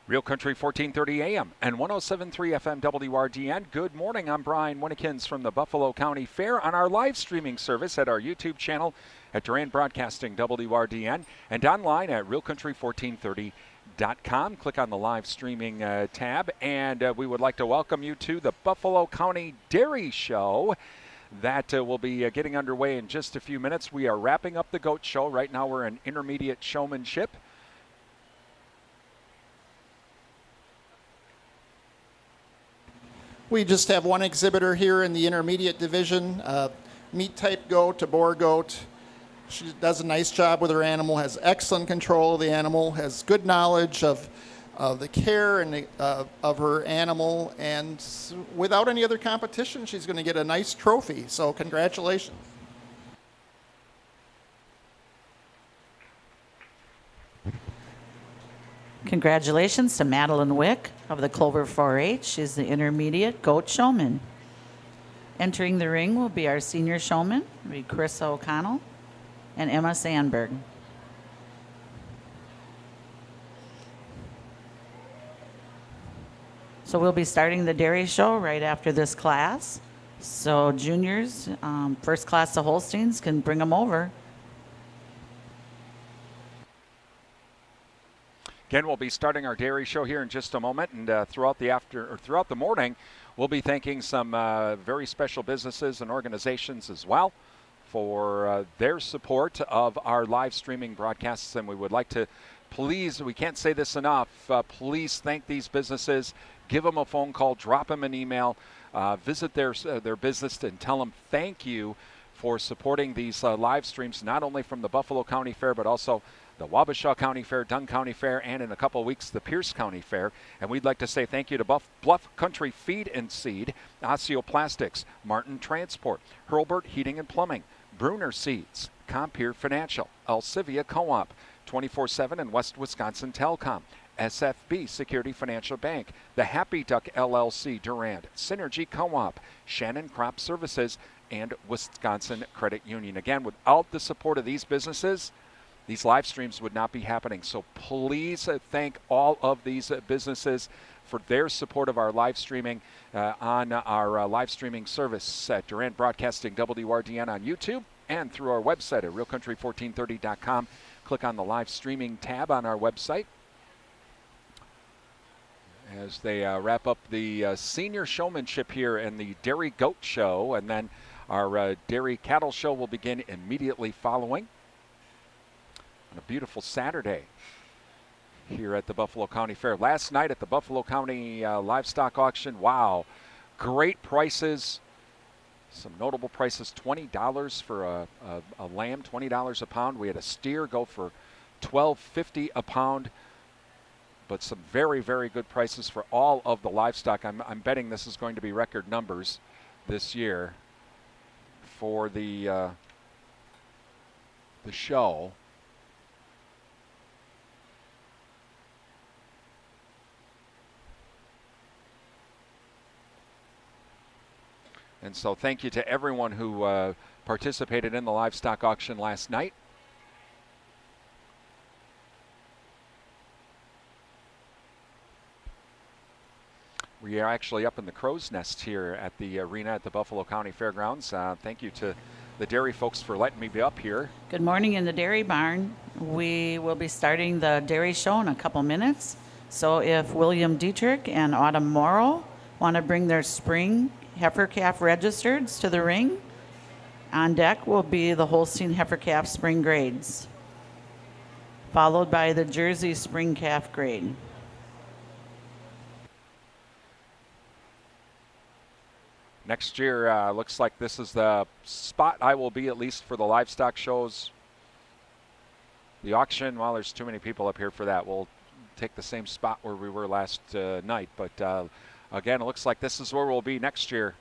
Real Country 1430 AM and 107.3 FM WRDN. Good morning. I'm Brian Winnekins from the Buffalo County Fair on our live streaming service at our YouTube channel at Durant Broadcasting WRDN and online at realcountry1430.com. Click on the live streaming tab, and we would like to welcome you to the Buffalo County Dairy Show. That will be getting underway in just a few minutes. We are wrapping up the goat show. Right now we're in intermediate showmanship. We just have one exhibitor here in the intermediate division, meat type goat, a boar goat. She does a nice job with her animal, has excellent control of the animal, has good knowledge of the care and of her animal, and without any other competition, she's going to get a nice trophy. So congratulations. Congratulations to Madeline Wick of the Clover 4-H. She's the intermediate goat showman. Entering the ring will be our senior showman, will be Chris O'Connell and Emma Sandberg. So we'll be starting the dairy show right after this class. So juniors, first class of Holsteins can bring them over. Again, we'll be starting our dairy show here in just a moment, and throughout the morning, we'll be thanking some very special businesses and organizations as well for their support of our live streaming broadcasts. And we would like to please, we can't say this enough, please thank these businesses. Give them a phone call, drop them an email, visit their business and tell them thank you for supporting these live streams, not only from the Buffalo County Fair, but also the Wabasha County Fair, Dunn County Fair, and in a couple of weeks, the Pierce County Fair. And we'd like to say thank you to Bluff Country Feed and Seed, Osteoplastics, Martin Transport, Hurlburt Heating and Plumbing, Bruner Seeds, Compeer Financial, Alcivia Co-op, 24/7 and West Wisconsin Telecom, SFB Security Financial Bank, the Happy Duck LLC Durant, Synergy Co-op, Shannon Crop Services, and Wisconsin Credit Union. Again, without the support of these businesses, these live streams would not be happening. So please thank all of these businesses for their support of our live streaming on our live streaming service at Durant Broadcasting WRDN on YouTube and through our website at realcountry1430.com. Click on the live streaming tab on our website as they wrap up the senior showmanship here in the Dairy Goat Show, and then our Dairy Cattle Show will begin immediately following on a beautiful Saturday here at the Buffalo County Fair. Last night at the Buffalo County Livestock Auction, wow, great prices. Some notable prices, $20 for a lamb, $20 a pound. We had a steer go for $12.50 a pound. But some very, very good prices for all of the livestock. I'm betting this is going to be record numbers this year for the show. And so thank you to everyone who participated in the livestock auction last night. We are actually up in the crow's nest here at the arena at the Buffalo County Fairgrounds. Thank you to the dairy folks for letting me be up here. Good morning in the dairy barn. We will be starting the dairy show in a couple minutes. So if William Dietrich and Autumn Morrow want to bring their spring heifer calf registereds to the ring, on deck will be the Holstein heifer calf spring grades, followed by the Jersey spring calf grade. Next year, looks like this is the spot I will be, at least for the livestock shows. The auction, well, there's too many people up here for that. We'll take the same spot where we were last night. But again, it looks like this is where we'll be next year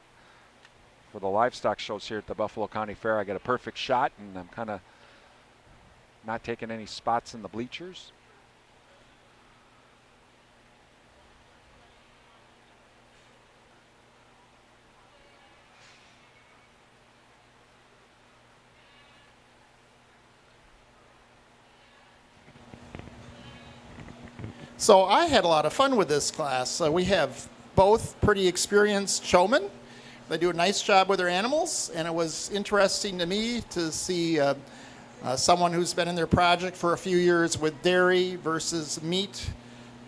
for the livestock shows here at the Buffalo County Fair. I get a perfect shot, and I'm kind of not taking any spots in the bleachers. So I had a lot of fun with this class. We have both pretty experienced showmen. They do a nice job with their animals, and it was interesting to me to see someone who's been in their project for a few years with dairy versus meat,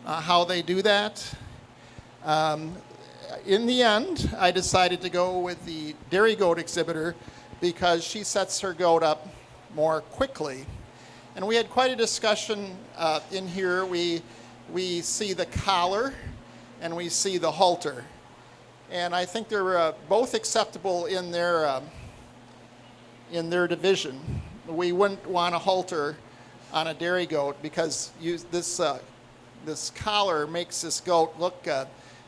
how they do that. In the end, I decided to go with the dairy goat exhibitor because she sets her goat up more quickly. And we had quite a discussion in here. We see the collar and we see the halter. And I think they're both acceptable in their division. We wouldn't want a halter on a dairy goat because this collar makes this goat look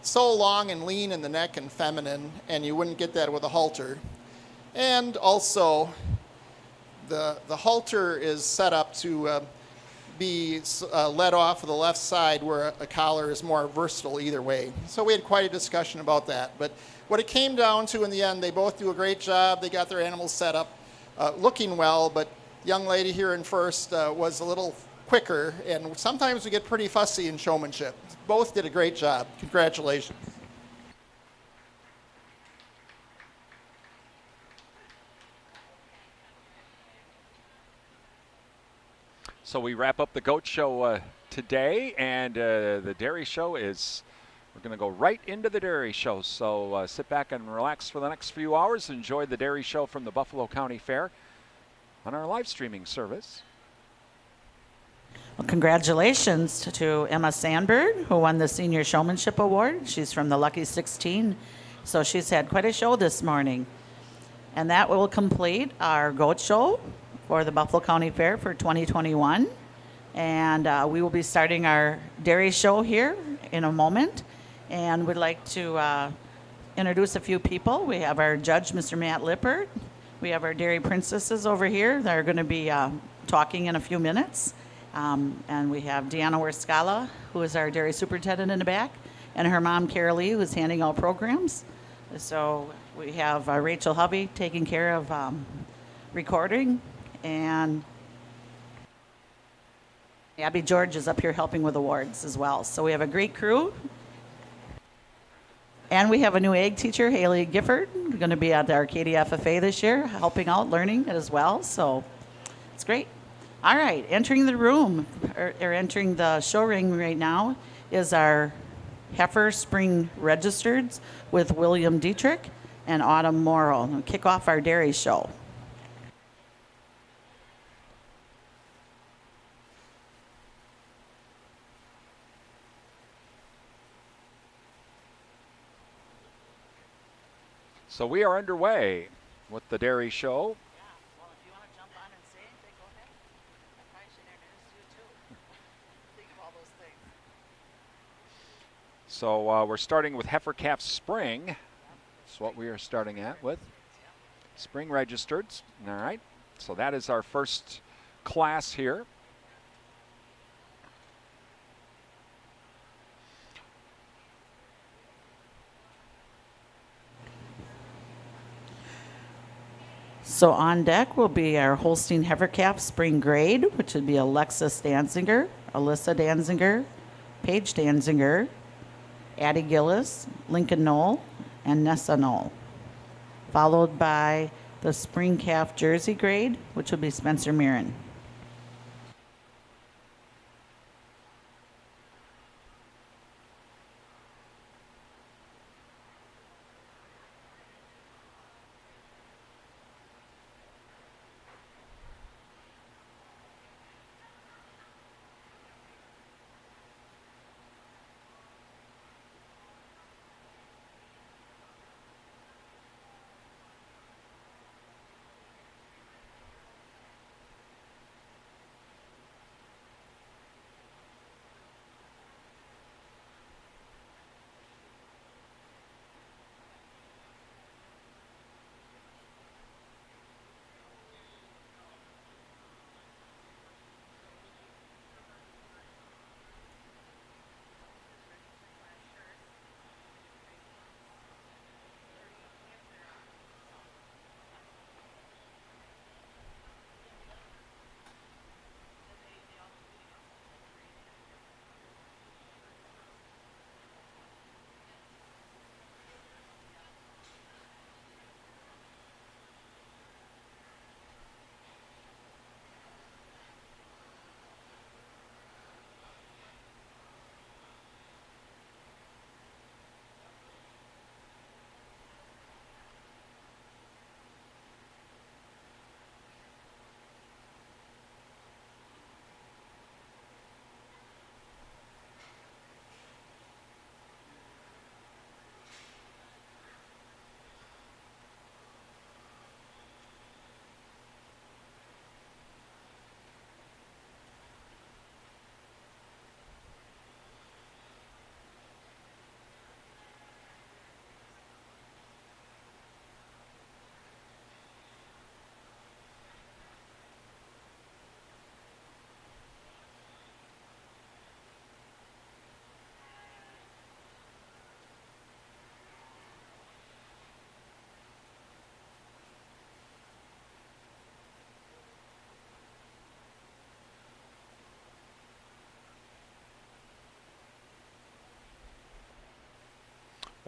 so long and lean in the neck and feminine, and you wouldn't get that with a halter. And also, the halter is set up to be let off of the left side, where a collar is more versatile either way. So we had quite a discussion about that. But what it came down to in the end, they both do a great job. They got their animals set up looking well, but the young lady here in first was a little quicker, and sometimes we get pretty fussy in showmanship. Both did a great job. Congratulations. So we wrap up the goat show today, and the dairy show is, we're going to go right into the dairy show. So sit back and relax for the next few hours. Enjoy the dairy show from the Buffalo County Fair on our live streaming service. Well, congratulations to Emma Sandberg, who won the Senior Showmanship Award. She's from the Lucky 16, so she's had quite a show this morning. And that will complete our goat show for the Buffalo County Fair for 2021. And we will be starting our dairy show here in a moment. And we'd like to introduce a few people. We have our judge, Mr. Matt Lippert. We have our dairy princesses over here that are going to be talking in a few minutes. And we have Deanna Werscala, who is our dairy superintendent in the back, and her mom, Carol Lee, who's handing out programs. So we have Rachel Hovey taking care of recording, and Abby George is up here helping with awards as well. So we have a great crew. And we have a new ag teacher, Haley Gifford, going to be at the Arcadia FFA this year, helping out, learning as well. So it's great. All right, entering the room, or entering the show ring right now, is our Heifer Spring Registered with William Dietrich and Autumn Morrow. We'll kick off our dairy show. So we are underway with the dairy show. So we're starting with Heifer Calf Spring. That's what we are starting at with. Spring registered. All right. So that is our first class here. So on deck will be our Holstein Heifer Calf Spring Grade, which would be Alexis Danziger, Alyssa Danziger, Paige Danziger, Addie Gillis, Lincoln Knoll, and Nessa Knoll. Followed by the Spring Calf Jersey Grade, which will be Spencer Mirren.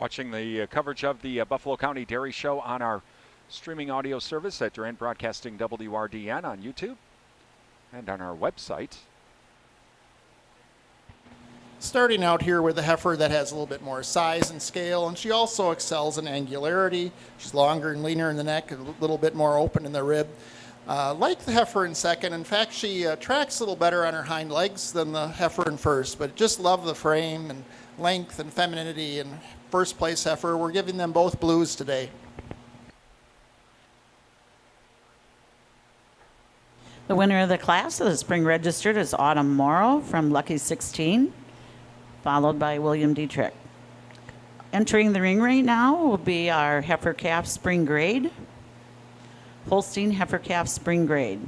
Watching the coverage of the Buffalo County Dairy Show on our streaming audio service at Durant Broadcasting WRDN on YouTube and on our website. Starting out here with a heifer that has a little bit more size and scale, and she also excels in angularity. She's longer and leaner in the neck, a little bit more open in the rib. Like the heifer in second. In fact, she tracks a little better on her hind legs than the heifer in first, but just love the frame and length and femininity. And first place heifer, we're giving them both blues today. The winner of the class of the spring registered is Autumn Morrow from Lucky 16, followed by William Dietrich. Entering the ring right now will be our heifer calf spring grade, Holstein heifer calf spring grade.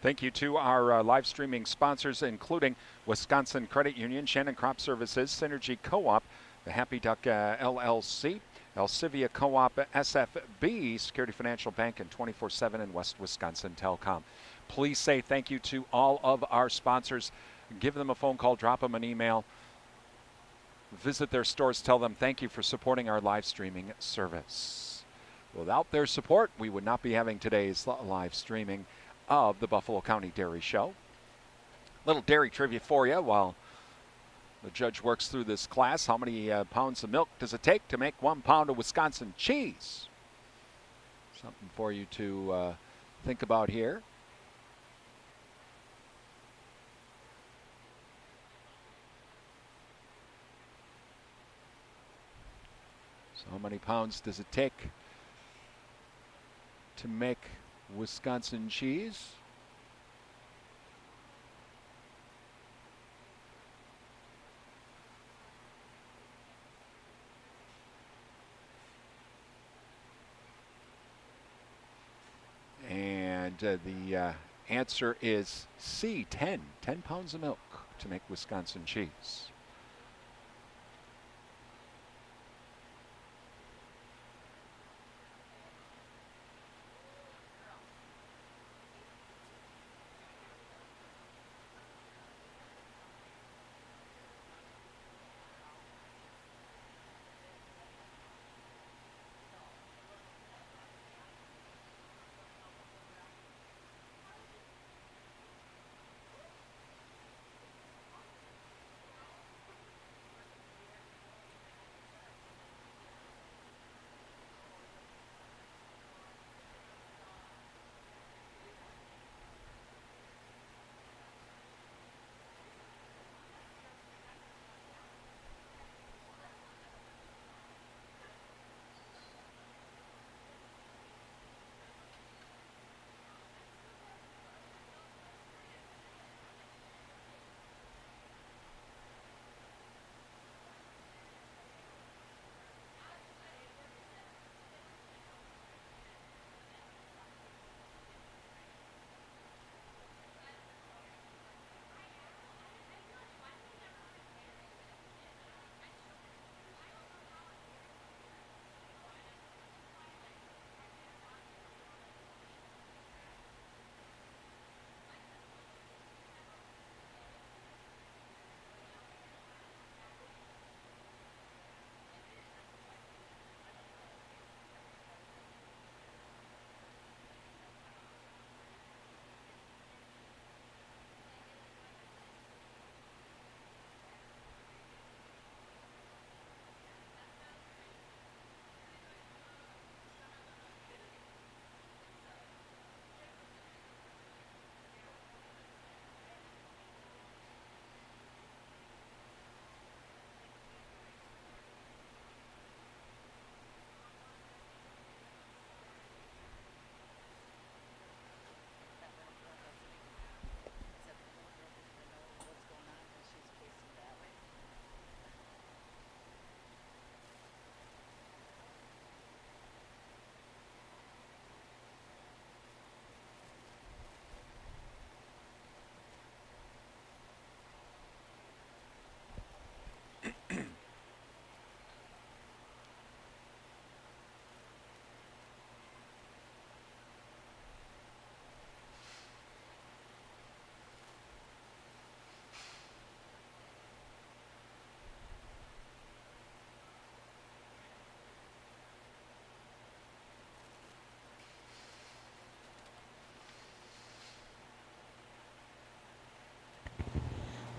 Thank you to our live streaming sponsors, including Wisconsin Credit Union, Shannon Crop Services, Synergy Co-op, the Happy Duck LLC, Elsivia Co-op SFB, Security Financial Bank, and 24/7 and West Wisconsin Telecom. Please say thank you to all of our sponsors. Give them a phone call, drop them an email, visit their stores, tell them thank you for supporting our live streaming service. Without their support, we would not be having today's live streaming of the Buffalo County Dairy Show. Little dairy trivia for you while the judge works through this class. How many pounds of milk does it take to make 1 pound of Wisconsin cheese? Something for you to think about here. So how many pounds does it take to make Wisconsin cheese? And the answer is C, 10 pounds of milk to make Wisconsin cheese.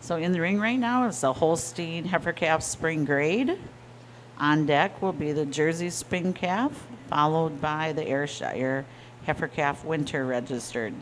So in the ring right now is the Holstein Heifer Calf Spring Grade. On deck will be the Jersey Spring Calf, followed by the Ayrshire Heifer Calf Winter Registered.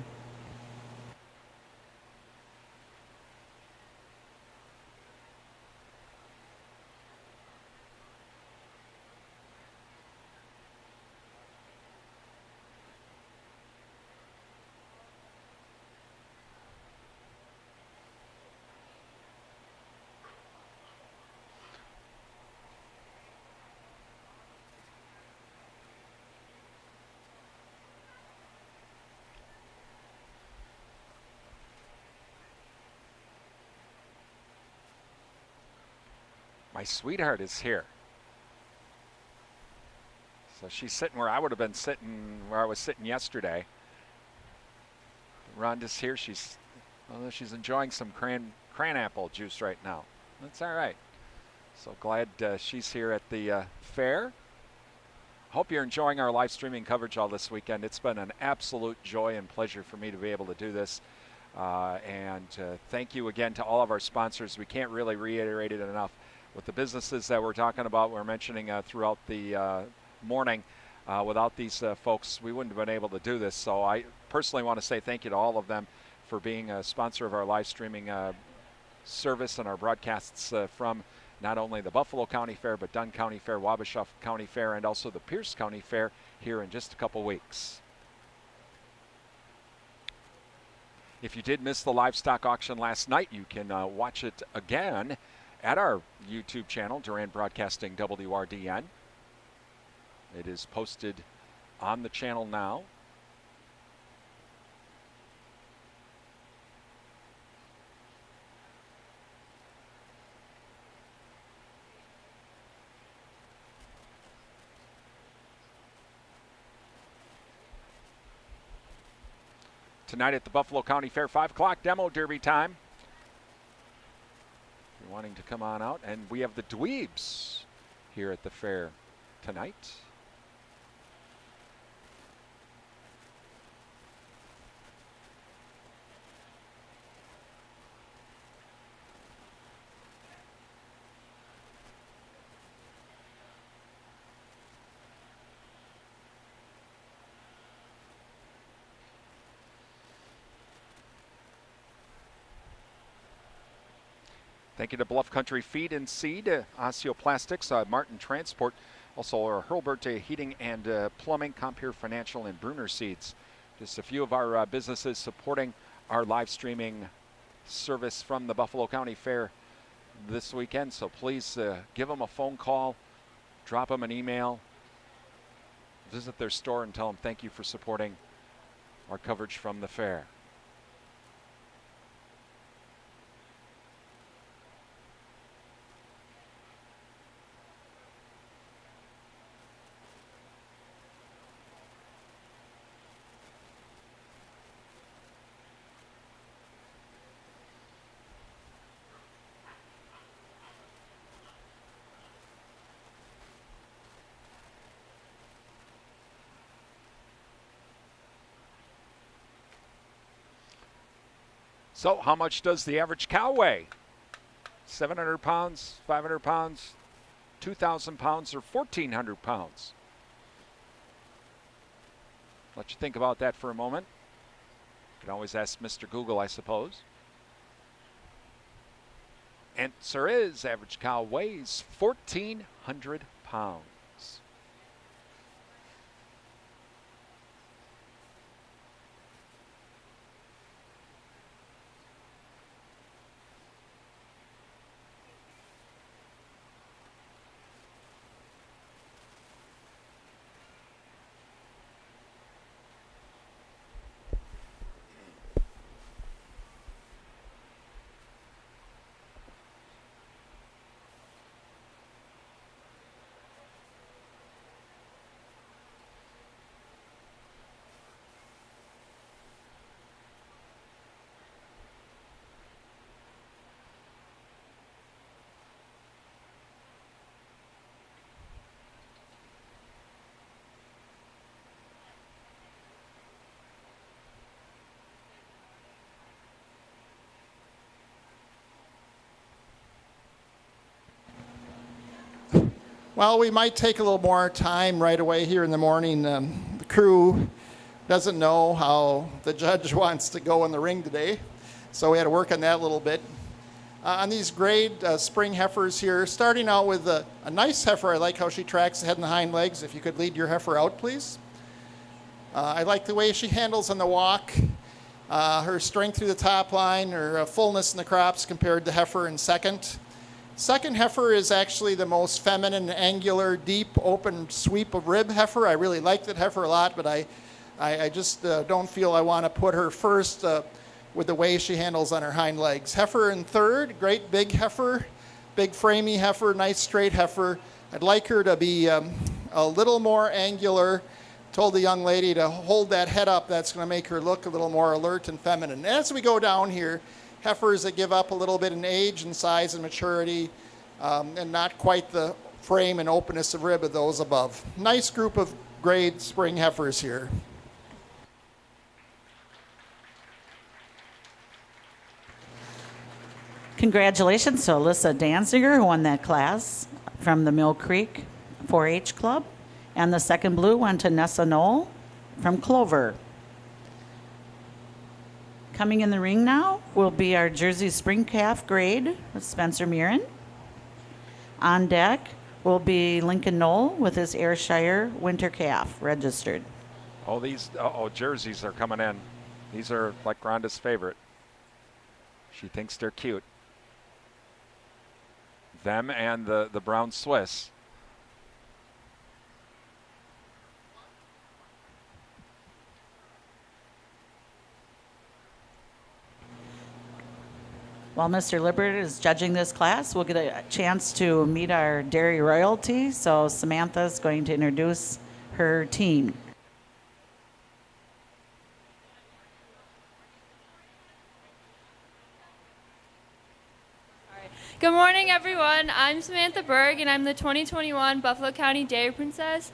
My sweetheart is here. So she's sitting where I would have been sitting, where I was sitting yesterday. Rhonda's here. She's enjoying some cranapple juice right now. That's all right. So glad she's here at the fair. Hope you're enjoying our live streaming coverage all this weekend. It's been an absolute joy and pleasure for me to be able to do this. And thank you again to all of our sponsors. We can't really reiterate it enough. With the businesses that we're talking about, we're mentioning throughout the morning, without these folks, we wouldn't have been able to do this. So I personally want to say thank you to all of them for being a sponsor of our live streaming service and our broadcasts from not only the Buffalo County Fair, but Dunn County Fair, Wabasha County Fair, and also the Pierce County Fair here in just a couple weeks. If you did miss the livestock auction last night, you can watch it again at our YouTube channel, Durand Broadcasting WRDN. It is posted on the channel now. Tonight at the Buffalo County Fair, 5 o'clock demo derby time. If you're wanting to come on out, and we have the Dweebs here at the fair tonight. Thank you to Bluff Country Feed and Seed, Osteoplastics, Martin Transport, also our Hurlbert Heating and Plumbing, Compeer Financial, and Bruner Seeds. Just a few of our businesses supporting our live streaming service from the Buffalo County Fair this weekend. So please give them a phone call, drop them an email, visit their store and tell them thank you for supporting our coverage from the fair. So how much does the average cow weigh? 700 pounds, 500 pounds, 2,000 pounds, or 1,400 pounds? Let you think about that for a moment. You can always ask Mr. Google, I suppose. Answer is average cow weighs 1,400 pounds. Well, we might take a little more time right away here in the morning. The crew doesn't know how the judge wants to go in the ring today, so we had to work on that a little bit. On these grade spring heifers here, starting out with a nice heifer. I like how she tracks the head and the hind legs. If you could lead your heifer out, please. I like the way she handles on the walk, her strength through the top line, her fullness in the crops compared to heifer in second. Second heifer is actually the most feminine, angular, deep, open sweep of rib heifer. I really like that heifer a lot, but I just don't feel I want to put her first with the way she handles on her hind legs. Heifer in third, great big heifer, big framey heifer, nice straight heifer. I'd like her to be a little more angular. Told the young lady to hold that head up. That's going to make her look a little more alert and feminine. As we go down here, heifers that give up a little bit in age and size and maturity, and not quite the frame and openness of rib of those above. Nice group of grade spring heifers here. Congratulations to Alyssa Danziger, who won that class from the Mill Creek 4-H Club. And the second blue went to Nessa Knoll from Clover. Coming in the ring now will be our Jersey Spring Calf grade with Spencer Murin. On deck will be Lincoln Knoll with his Ayrshire Winter Calf registered. Oh, these jerseys are coming in. These are like Rhonda's favorite. She thinks they're cute. Them and the brown Swiss. While Mr. Lippert is judging this class, we'll get a chance to meet our dairy royalty. So Samantha is going to introduce her team. Good morning, everyone. I'm Samantha Berg, and I'm the 2021 Buffalo County Dairy Princess.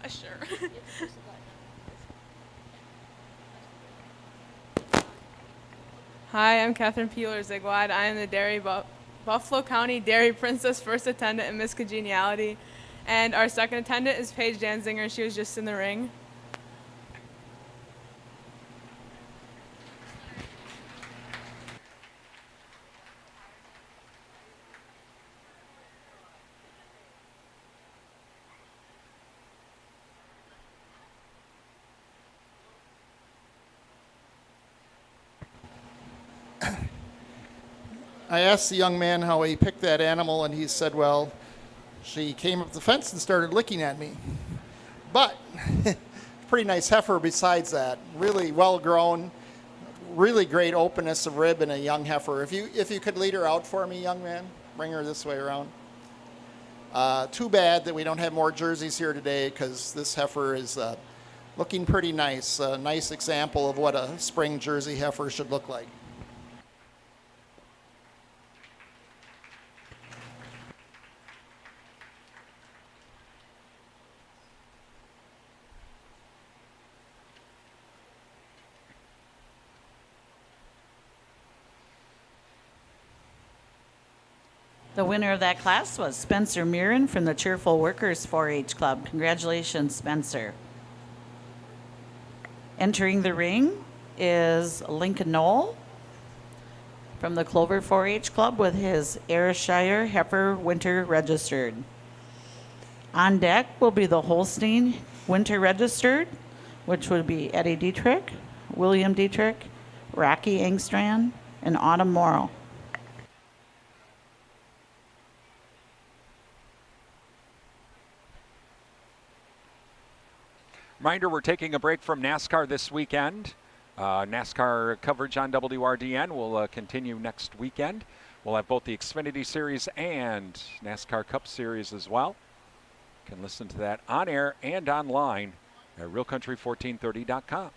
Sure. Hi, I'm Catherine Peeler-Zigwad. I am the Buffalo County Dairy Princess first attendant in Miss Congeniality. And our second attendant is Paige Danzinger. She was just in the ring. I asked the young man how he picked that animal, and he said, well, she came up the fence and started licking at me. But pretty nice heifer besides that. Really well grown, really great openness of rib in a young heifer. If you could lead her out for me, young man, bring her this way around. Too bad that we don't have more jerseys here today, because this heifer is looking pretty nice. A nice example of what a spring Jersey heifer should look like. The winner of that class was Spencer Murin from the Cheerful Workers 4-H Club. Congratulations, Spencer. Entering the ring is Lincoln Knoll from the Clover 4-H Club with his Ayrshire Heifer Winter Registered. On deck will be the Holstein Winter Registered, which would be Eddie Dietrich, William Dietrich, Rocky Engstrand, and Autumn Morrow. Reminder, we're taking a break from NASCAR this weekend. NASCAR coverage on WRDN will continue next weekend. We'll have both the Xfinity Series and NASCAR Cup Series as well. You can listen to that on air and online at realcountry1430.com.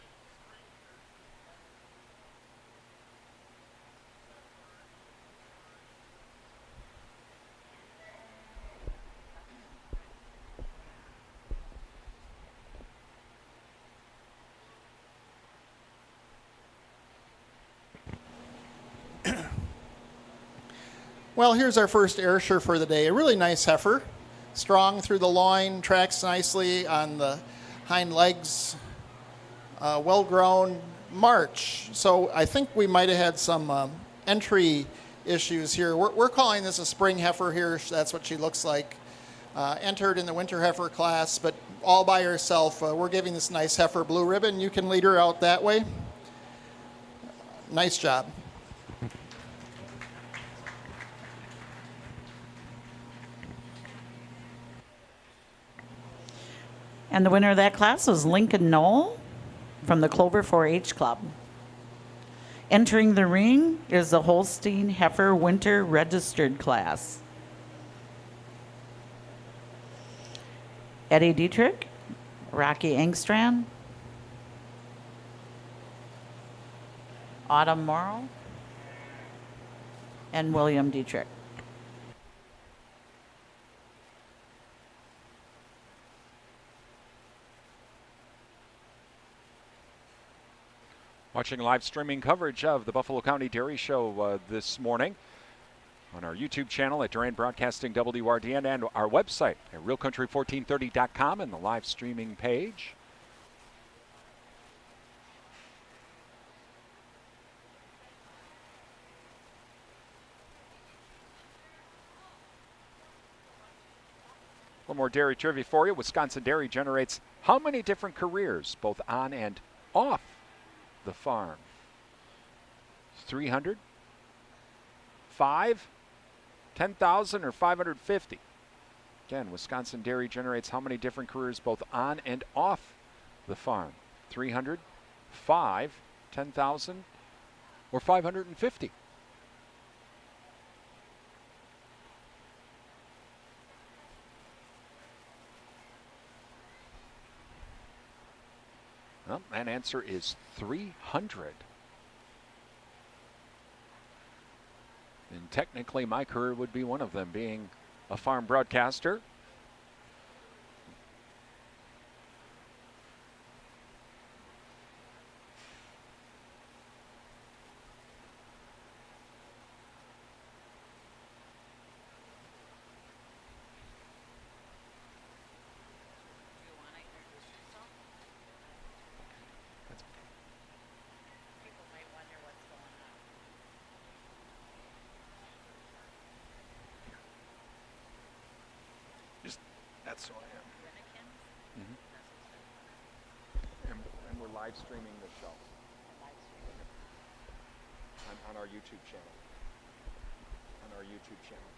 Well, here's our first Ayrshire for the day. A really nice heifer, strong through the loin, tracks nicely on the hind legs, well-grown march. So I think we might have had some entry issues here. We're calling this a spring heifer here. That's what she looks like. Entered in the winter heifer class, but all by herself. We're giving this nice heifer blue ribbon. You can lead her out that way. Nice job. And the winner of that class was Lincoln Knoll from the Clover 4-H Club. Entering the ring is the Holstein Heifer Winter Registered class. Eddie Dietrich, Rocky Engstrand, Autumn Morrow, and William Dietrich. Watching live streaming coverage of the Buffalo County Dairy Show this morning on our YouTube channel at Durand Broadcasting WRDN and our website at realcountry1430.com and the live streaming page. One more dairy trivia for you. Wisconsin Dairy generates how many different careers, both on and off the farm? 300, 5, 10,000, or 550? Again, Wisconsin Dairy generates how many different careers both on and off the farm? 300, 5, 10,000, or 550? Well, that answer is 300. And technically, my career would be one of them, being a farm broadcaster. That's who I am. And we're live streaming the show on our YouTube channel. On our YouTube channel.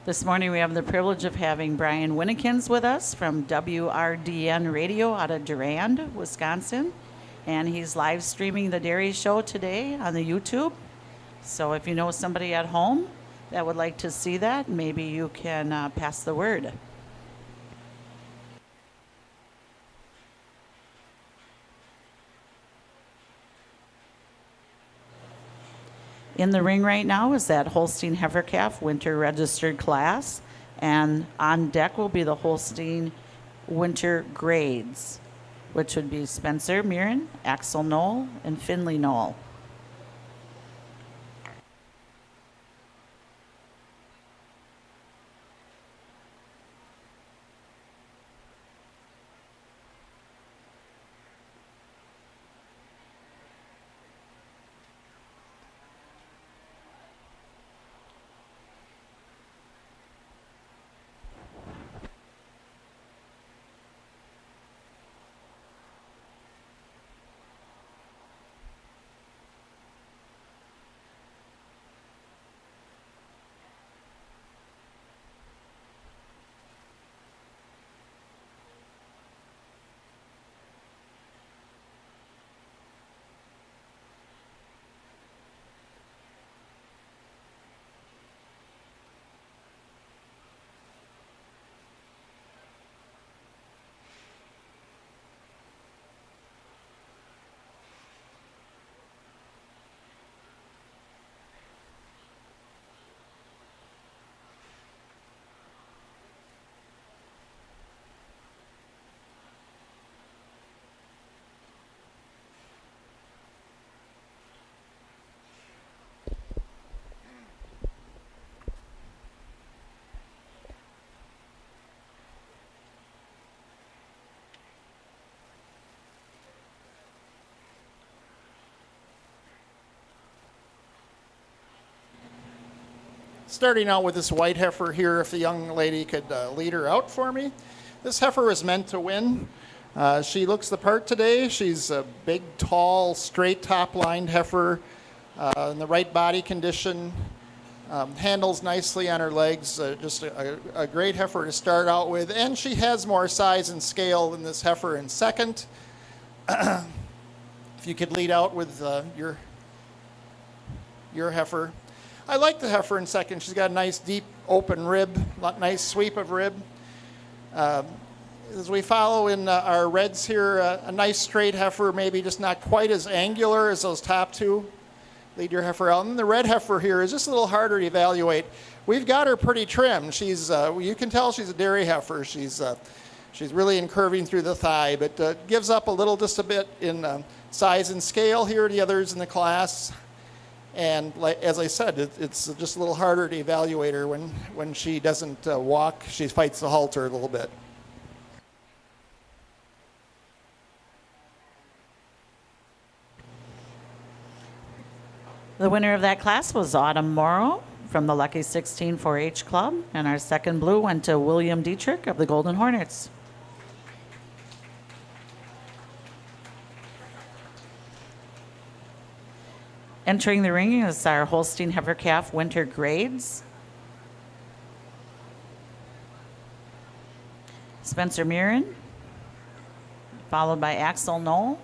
This morning we have the privilege of having Brian Winnikins with us from WRDN Radio out of Durand, Wisconsin. And he's live streaming the Dairy Show today on the YouTube. So if you know somebody at home that would like to see that, maybe you can pass the word. In the ring right now is that Holstein Heifer Calf Winter Registered class, and on deck will be the Holstein Winter Grades, which would be Spencer Mirren, Axel Knoll, and Finley Knoll. Starting out with this white heifer here, if the young lady could lead her out for me. This heifer is meant to win. She looks the part today. She's a big, tall, straight top-lined heifer in the right body condition. Handles nicely on her legs. Just a great heifer to start out with. And she has more size and scale than this heifer in second. If you could lead out with your heifer. I like the heifer in second. She's got a nice deep open rib, nice sweep of rib. As we follow in our reds here, a nice straight heifer, maybe just not quite as angular as those top two. Lead your heifer out. And the red heifer here is just a little harder to evaluate. We've got her pretty trim. She's, you can tell she's a dairy heifer. She's really incurving through the thigh, but gives up a little, just a bit in size and scale here to the others in the class. And as I said, it's just a little harder to evaluate her when she doesn't walk. She fights the halter a little bit. The winner of that class was Autumn Morrow from the Lucky 16 4-H Club, and our second blue went to William Dietrich of the Golden Hornets. Entering the ring is our Holstein Heifer Calf Winter Grades. Spencer Mirren, followed by Axel Knoll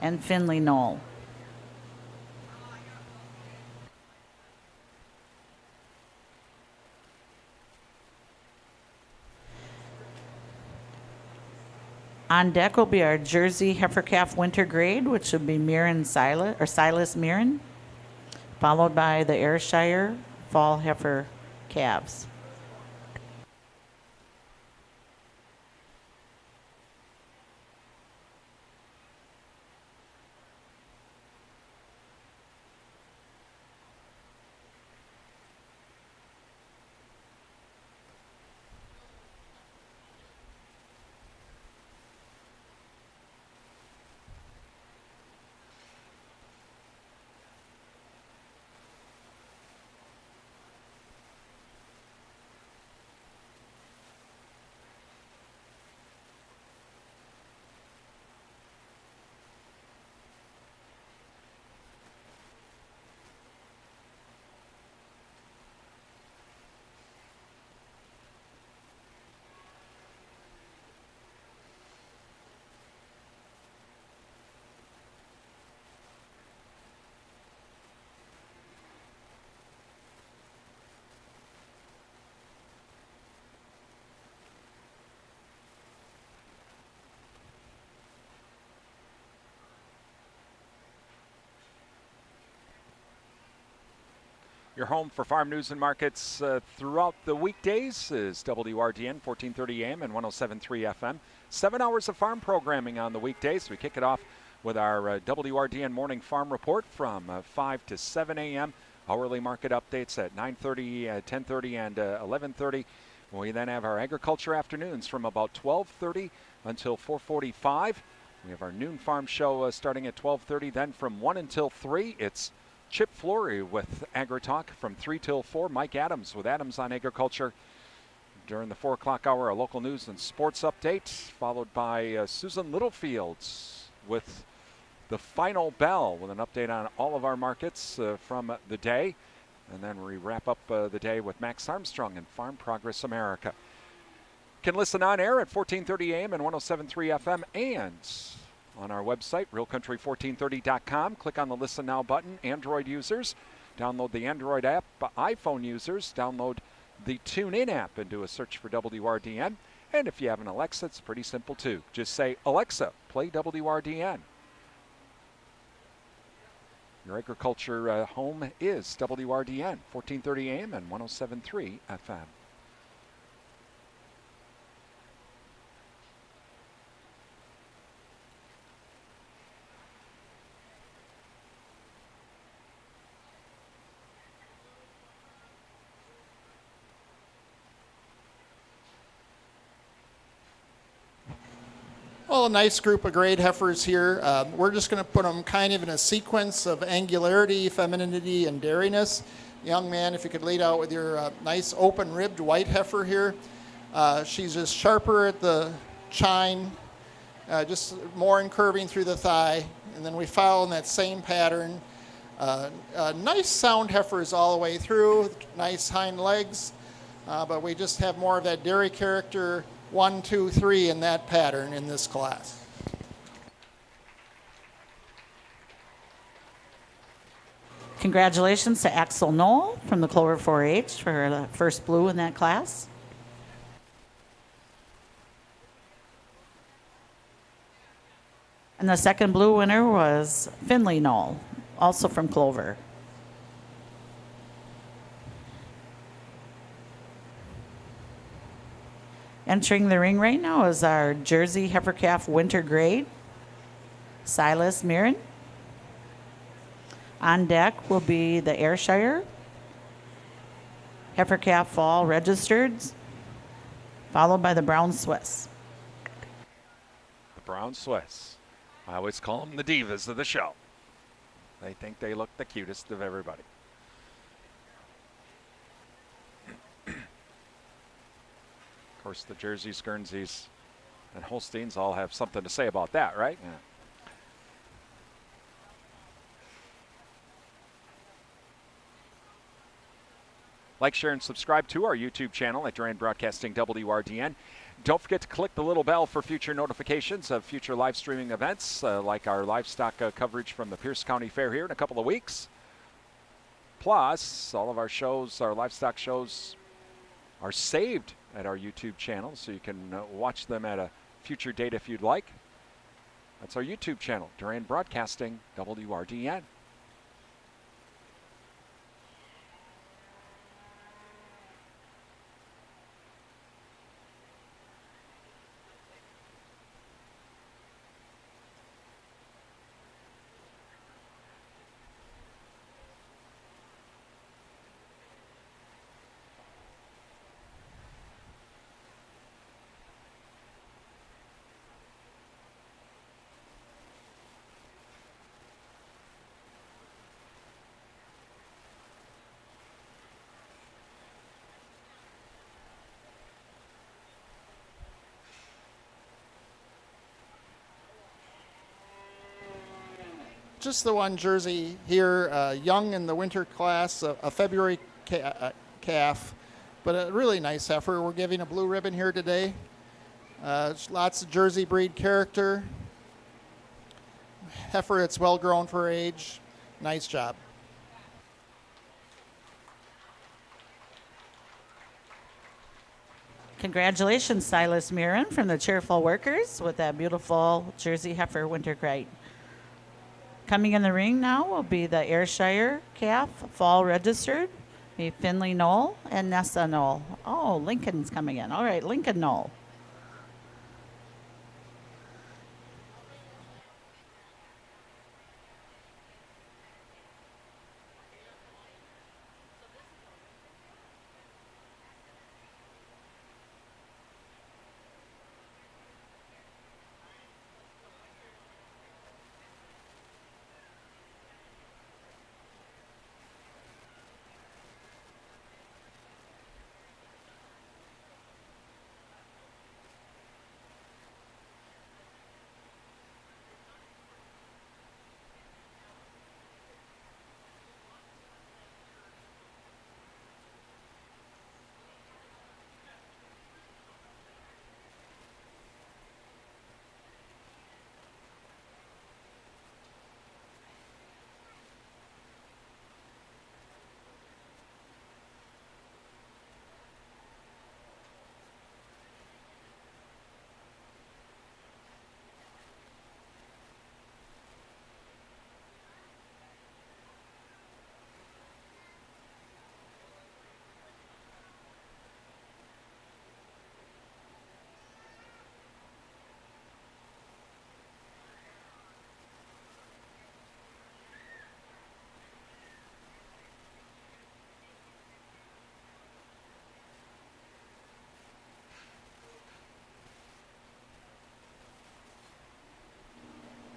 and Finley Knoll. On deck will be our Jersey Heifer Calf Winter Grade, which would be Mirren Silas, or Silas Mirren, followed by the Ayrshire Fall Heifer Calves. Your home for farm news and markets throughout the weekdays is WRDN 1430 AM and 107.3 FM. 7 hours of farm programming on the weekdays. We kick it off with our WRDN Morning Farm Report from 5 to 7 a.m. Hourly market updates at 9:30, 10:30, and 11:30. We then have our agriculture afternoons from about 12:30 until 4:45. We have our noon farm show starting at 12:30. Then from 1 until 3, it's Chip Flory with AgriTalk from 3 till 4. Mike Adams with Adams on Agriculture. During the 4 o'clock hour, a local news and sports update, followed by Susan Littlefield with the final bell with an update on all of our markets from the day. And then we wrap up the day with Max Armstrong and Farm Progress America. Can listen on air at 1430 AM and 107.3 FM and on our website, realcountry1430.com. Click on the Listen Now button. Android users, download the Android app. iPhone users, download the TuneIn app and do a search for WRDN. And if you have an Alexa, it's pretty simple too. Just say, Alexa, play WRDN. Your agriculture home is WRDN, 1430 AM and 107.3 FM. Well, a nice group of grade heifers here. We're just going to put them kind of in a sequence of angularity, femininity, and dairiness. young man, if you could lead out with your nice open-ribbed white heifer here. She's just sharper at the chine, just more in curving through the thigh. And then we follow in that same pattern. Nice sound heifers all the way through, nice hind legs, but we just have more of that dairy character 1, 2, 3 in that pattern in this class. Congratulations to Axel Knoll from the Clover 4-H for the first blue in that class. And the second blue winner was Finley Knoll, also from Clover. Entering the ring right now is our Jersey Heifer Calf Winter Grade, Silas Mirren. On deck will be the Ayrshire Heifer Calf Fall Registered, followed by the Brown Swiss. The Brown Swiss. I always call them the divas of the show. They think they look the cutest of everybody. Of course, the Jerseys, Guernseys, and Holsteins all have something to say about that, right? Yeah. Like, share, and subscribe to our YouTube channel at Durand Broadcasting WRDN. Don't forget to click the little bell for future notifications of future live streaming events, like our livestock coverage from the Pierce County Fair here in a couple of weeks. Plus, all of our shows, our livestock shows, are saved at our YouTube channel, so you can watch them at a future date if you'd like. That's our YouTube channel, Durand Broadcasting WRDN. Just the one Jersey here, young in the winter class, a February calf, but a really nice heifer. We're giving a blue ribbon here today. Lots of Jersey breed character. Heifer that's well grown for her age. Nice job. Congratulations, Silas Mirren from the Cheerful Workers with that beautiful Jersey Heifer Winter Grade. Coming in the ring now will be the Ayrshire Calf Fall Registered, be Finley Knoll and Nessa Knoll. Oh, Lincoln's coming in. All right, Lincoln Knoll.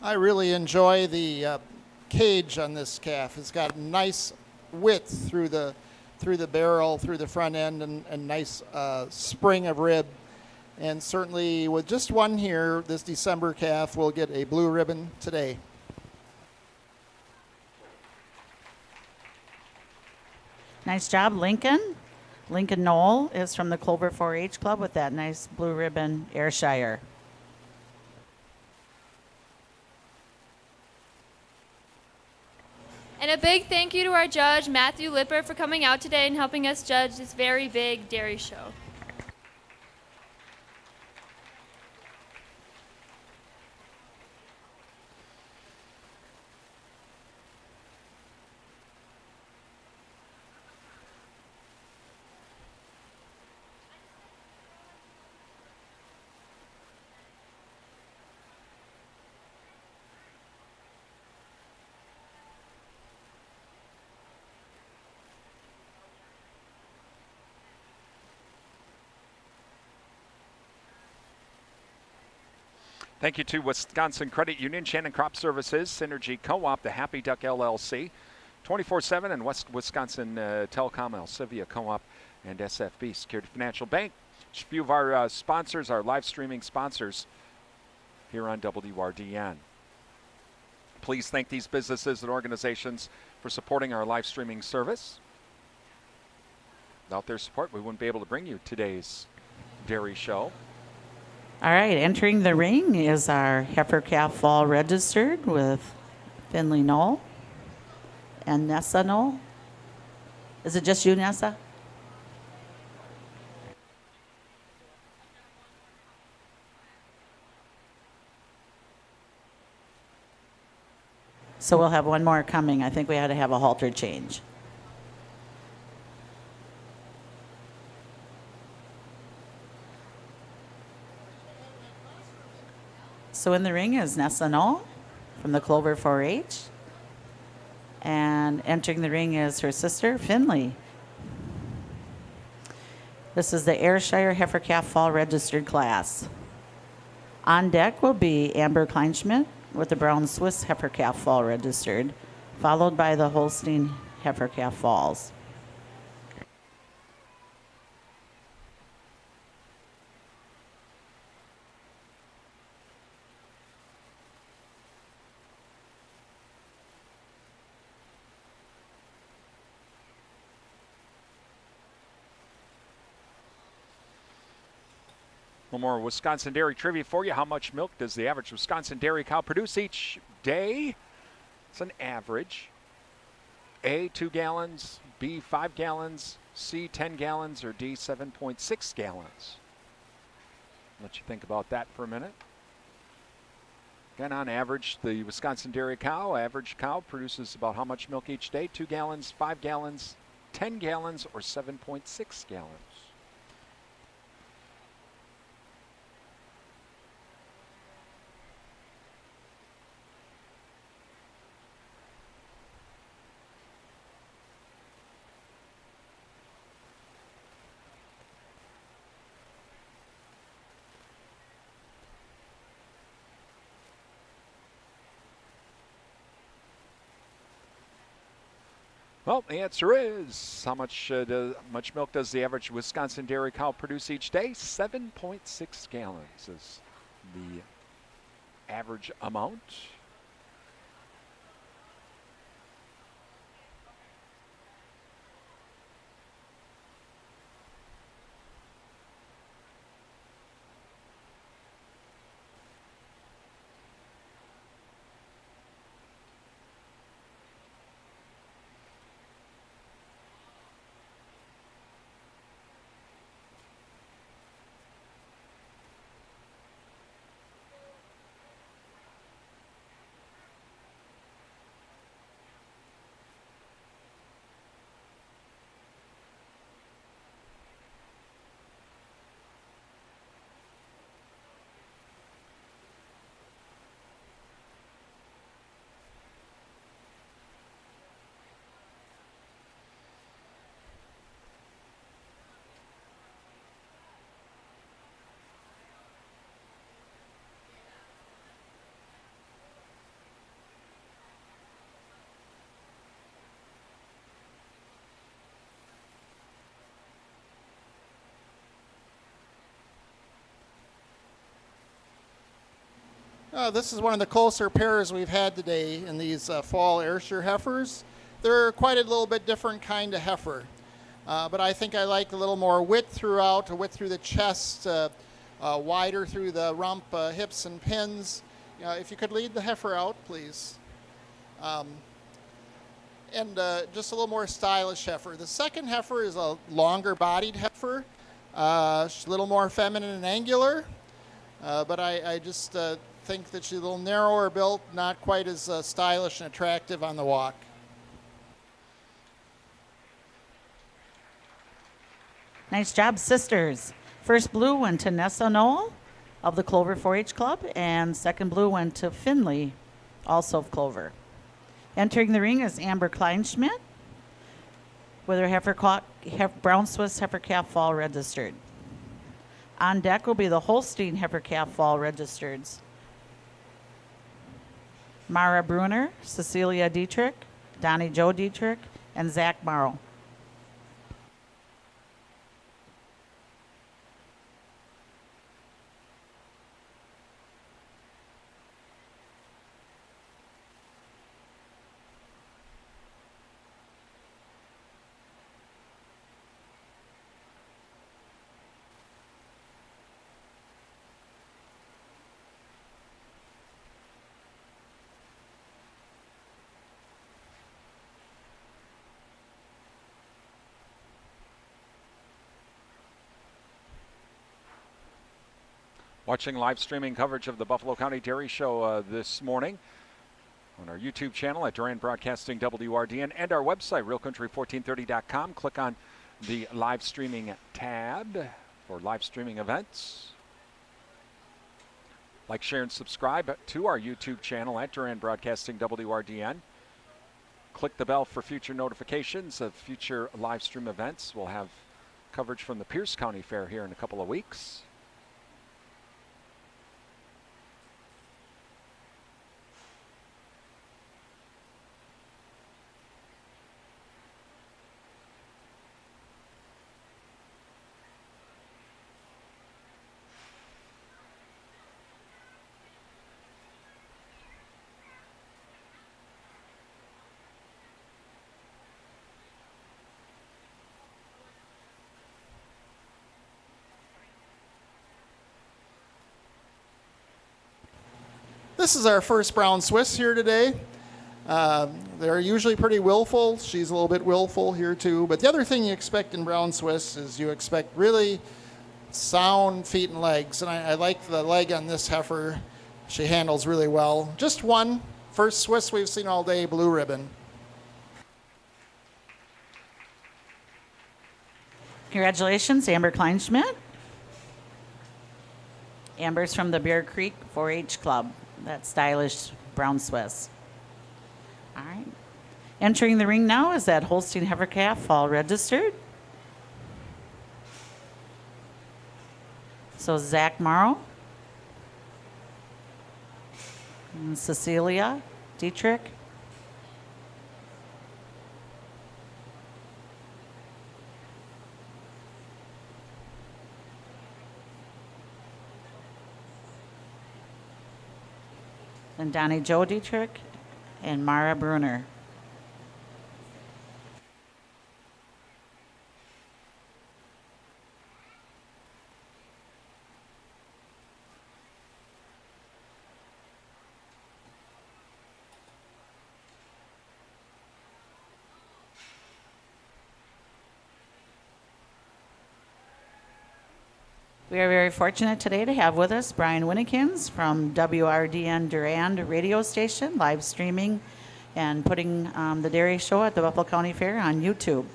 I really enjoy the cage on this calf. It's got nice width through the barrel, through the front end, and nice spring of rib. And certainly with just one here, this December calf will get a blue ribbon today. Nice job, Lincoln. Lincoln Knoll is from the Clover 4-H Club with that nice blue ribbon Ayrshire. And a big thank you to our judge, Matthew Lipper, for coming out today and helping us judge this very big dairy show. Thank you to Wisconsin Credit Union, Shannon Crop Services, Synergy Co-op, the Happy Duck LLC, 24/7 and West Wisconsin Telecom, Alcivia Co-op, and SFB Security Financial Bank. Just a few of our sponsors, our live streaming sponsors here on WRDN. Please thank these businesses and organizations for supporting our live streaming service. Without their support, we wouldn't be able to bring you today's dairy show. All right, entering the ring is our heifer calf fall registered with Finley Knoll and Nessa Knoll. Is it just you, Nessa? So we'll have one more coming. I think we had to have a halter change. So in the ring is Nessa Knoll from the Clover 4-H. And entering the ring is her sister, Finley. This is the Ayrshire Heifer Calf Fall Registered class. On deck will be Amber Kleinschmidt with the Brown Swiss Heifer Calf Fall Registered, followed by the Holstein Heifer Calf Falls. One more Wisconsin dairy trivia for you. How much milk does the average Wisconsin dairy cow produce each day? It's an average. A, 2 gallons, B, 5 gallons, C, 10 gallons, or D, 7.6 gallons. Let you think about that for a minute. Again, on average, the Wisconsin dairy average cow produces about how much milk each day? 2 gallons, 5 gallons, 10 gallons, or 7.6 gallons? Well, the answer is how much milk does the average Wisconsin dairy cow produce each day? 7.6 gallons is the average amount. This is one of the closer pairs we've had today in these fall Ayrshire heifers. They're quite a little bit different kind of heifer, but I think I like a little more width throughout, a width through the chest, wider through the rump, hips, and pins. If you could lead the heifer out, please. And just a little more stylish heifer. The second heifer is a longer bodied heifer. She's a little more feminine and angular, but I just think that she's a little narrower built, not quite as stylish and attractive on the walk. Nice job, sisters. First blue went to Nessa Noel of the Clover 4-H Club, and second blue went to Finley, also of Clover. Entering the ring is Amber Kleinschmidt with her Brown Swiss Heifer Calf Fall registered. On deck will be the Holstein Heifer Calf Fall registereds. Mara Bruner, Cecilia Dietrich, Donnie Joe Dietrich, and Zach Morrow. Watching live streaming coverage of the Buffalo County Dairy Show this morning on our YouTube channel at Durand Broadcasting WRDN and our website, realcountry1430.com. Click on the live streaming tab for live streaming events. Like, share, and subscribe to our YouTube channel at Durand Broadcasting WRDN. Click the bell for future notifications of future live stream events. We'll have coverage from the Pierce County Fair here in a couple of weeks. This is our first Brown Swiss here today. They're usually pretty willful. She's a little bit willful here too. But the other thing you expect in Brown Swiss is you expect really sound feet and legs. And I like the leg on this heifer. She handles really well. Just one. First Swiss we've seen all day, blue ribbon. Congratulations, Amber Kleinschmidt. Amber's from the Bear Creek 4-H Club, that stylish Brown Swiss. All right. Entering the ring now is that Holstein Heifer Calf Fall registered. So Zach Morrow and Cecilia Dietrich. And Donnie Joe Dietrich and Mara Bruner. We are very fortunate today to have with us Brian Winnikins from WRDN Durand radio station, live streaming and putting the dairy show at the Buffalo County Fair on YouTube.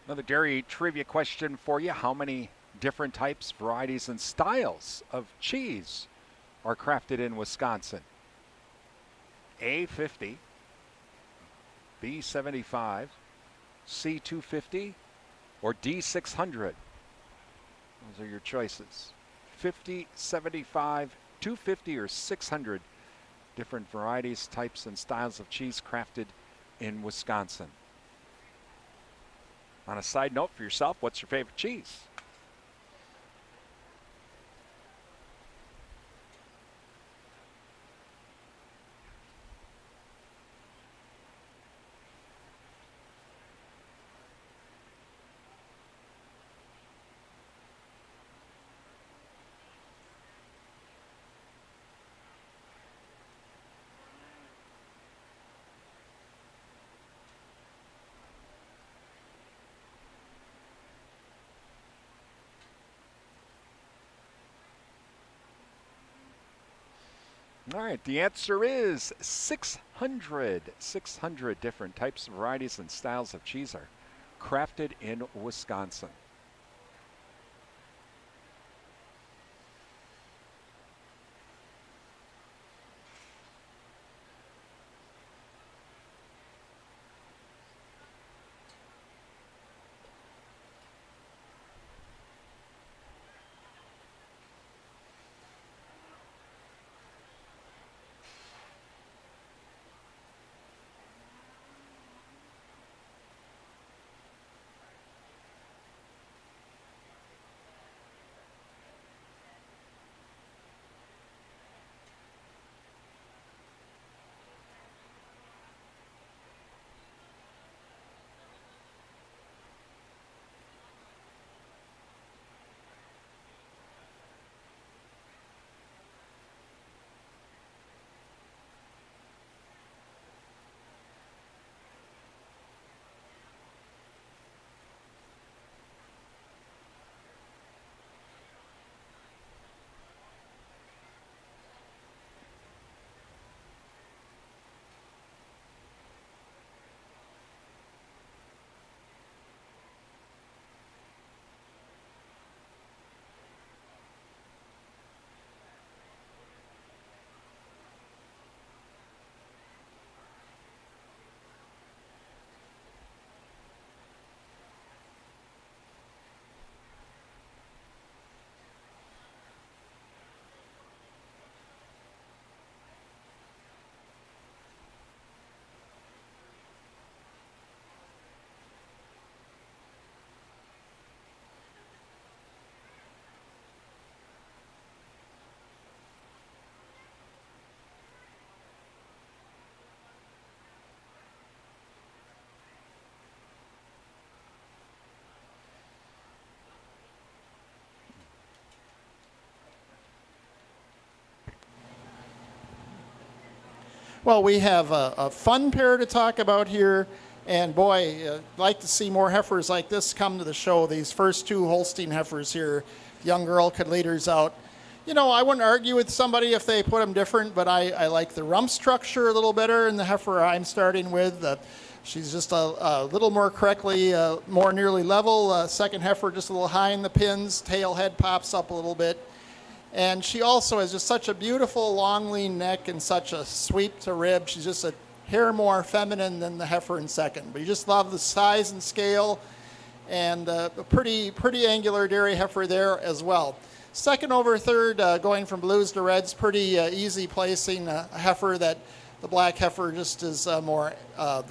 Another dairy trivia question for you. How many different types, varieties, and styles of cheese are crafted in Wisconsin? A, 50, B, 75, C, 250, or D, 600? Those are your choices. 50, 75, 250, or 600 different varieties, types, and styles of cheese crafted in Wisconsin. On a side note for yourself, what's your favorite cheese? All right, the answer is 600. 600 different types, varieties, and styles of cheese are crafted in Wisconsin. Well, we have a fun pair to talk about here. And boy, I'd like to see more heifers like this come to the show. These first two Holstein heifers here, young girl could lead hers out. You know, I wouldn't argue with somebody if they put them different, but I like the rump structure a little better in the heifer I'm starting with. She's just a little more correctly, more nearly level. Second heifer just a little high in the pins. Tail head pops up a little bit. And she also has just such a beautiful long lean neck and such a sweep to rib. She's just a hair more feminine than the heifer in second. But you just love the size and scale, and a pretty angular dairy heifer there as well. Second over third, going from blues to reds, pretty easy placing. A heifer that the black heifer just is more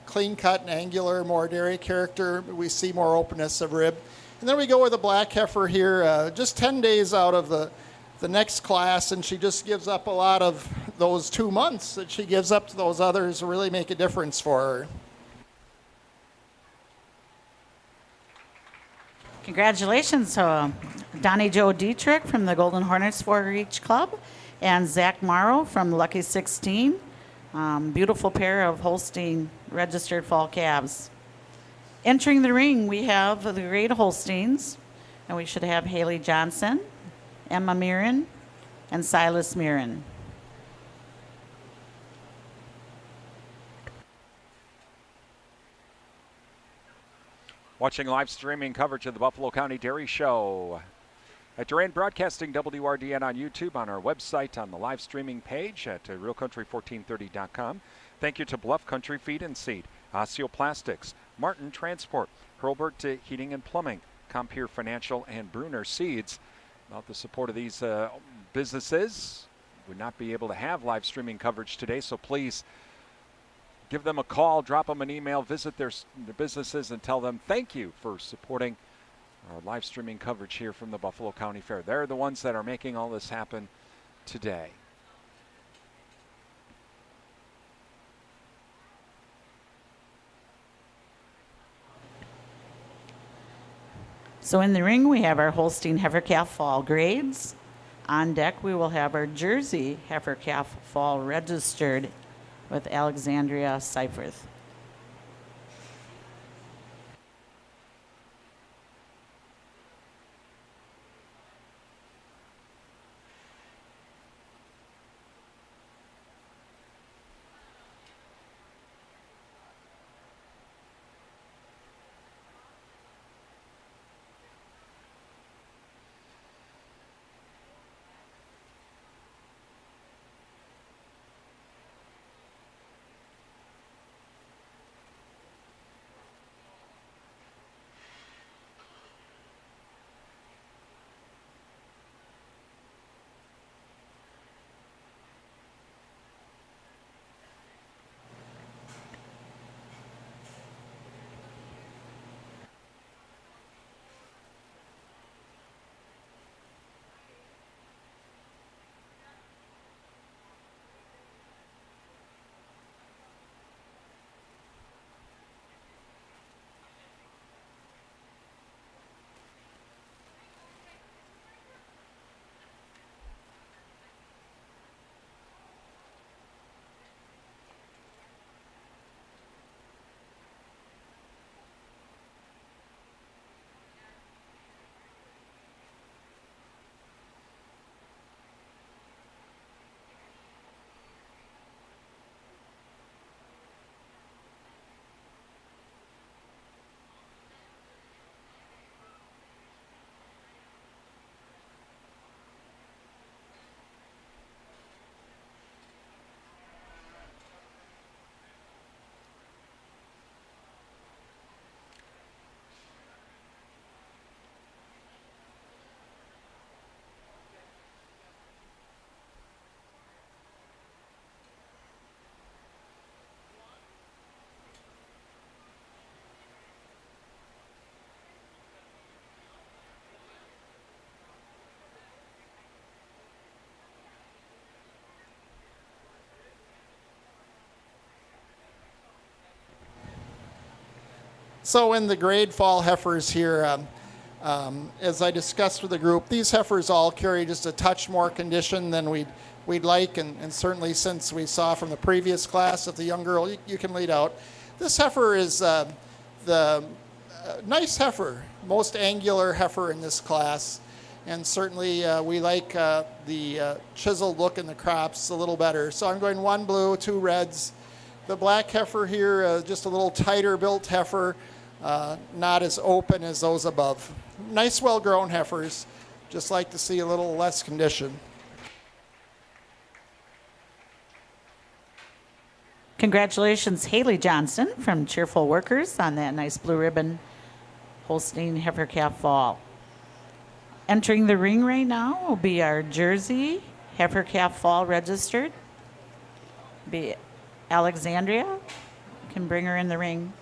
clean cut and angular, more dairy character. We see more openness of rib. And then we go with a black heifer here, just 10 days out of the next class, and she just gives up a lot of those 2 months that she gives up to those others to really make a difference for her. Congratulations to Donnie Joe Dietrich from the Golden Hornets 4-H Club and Zach Morrow from Lucky 16. Beautiful pair of Holstein registered fall calves. Entering the ring, we have the Great Holsteins, and we should have Haley Johnson, Emma Mirren, and Silas Mirren. Watching live streaming coverage of the Buffalo County Dairy Show at Duran Broadcasting WRDN on YouTube, on our website, on the live streaming page at realcountry1430.com. Thank you to Bluff Country Feed and Seed, Osteoplastics, Martin Transport, Hurlburt Heating and Plumbing, Compeer Financial, and Bruner Seeds. Without the support of these businesses, we would not be able to have live streaming coverage today, so please give them a call, drop them an email, visit their businesses, and tell them thank you for supporting our live streaming coverage here from the Buffalo County Fair. They're the ones that are making all this happen today. So in the ring, we have our Holstein Heifer Calf Fall grades. On deck, we will have our Jersey Heifer Calf Fall registered with Alexandria Seiferth. So in the grade fall heifers here, as I discussed with the group, these heifers all carry just a touch more condition than we'd like, and certainly since we saw from the previous class, if the young girl, you can lead out. This heifer is the nice heifer, most angular heifer in this class, and certainly we like the chiseled look in the crops a little better. So I'm going 1 blue, 2 reds. The black heifer here, just a little tighter built heifer, not as open as those above. Nice, well-grown heifers, just like to see a little less condition. Congratulations, Haley Johnson from Cheerful Workers on that nice blue ribbon Holstein Heifer Calf Fall. Entering the ring right now will be our Jersey Heifer Calf Fall registered. Be Alexandria. You can bring her in the ring.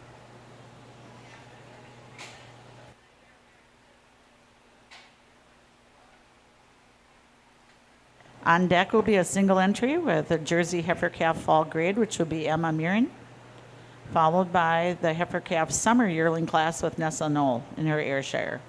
On deck will be a single entry with a Jersey Heifer Calf Fall grade, which will be Emma Murin, followed by the Heifer Calf Summer Yearling class with Nessa Knoll in her Ayrshire.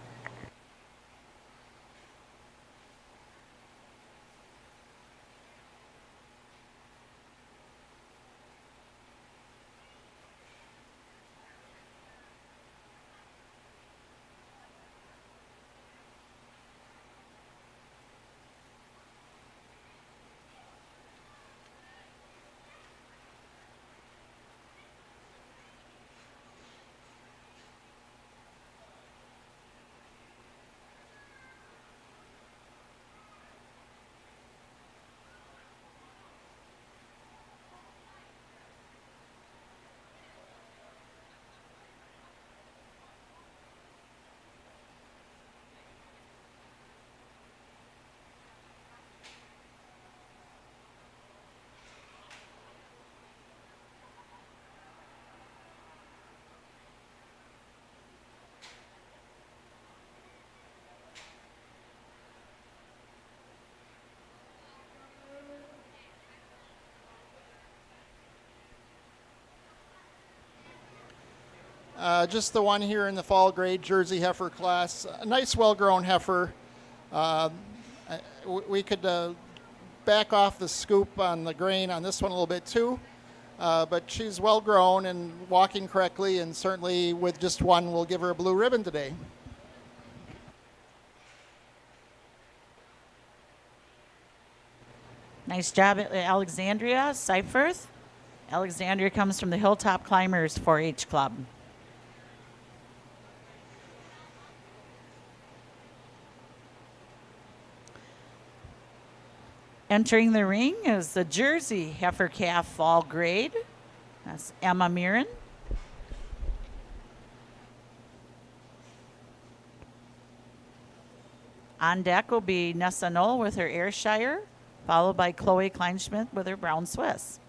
Just the one here in the fall grade Jersey heifer class. A nice, well-grown heifer. We could back off the scoop on the grain on this one a little bit too, but she's well-grown and walking correctly, and certainly with just one, we'll give her a blue ribbon today. Nice job, Alexandria Seifert. Alexandria comes from the Hilltop Climbers 4-H Club. Entering the ring is the Jersey Heifer Calf Fall Grade. That's Emma Mirren. On deck will be Nessa Knoll with her Ayrshire, followed by Chloe Kleinschmidt with her Brown Swiss.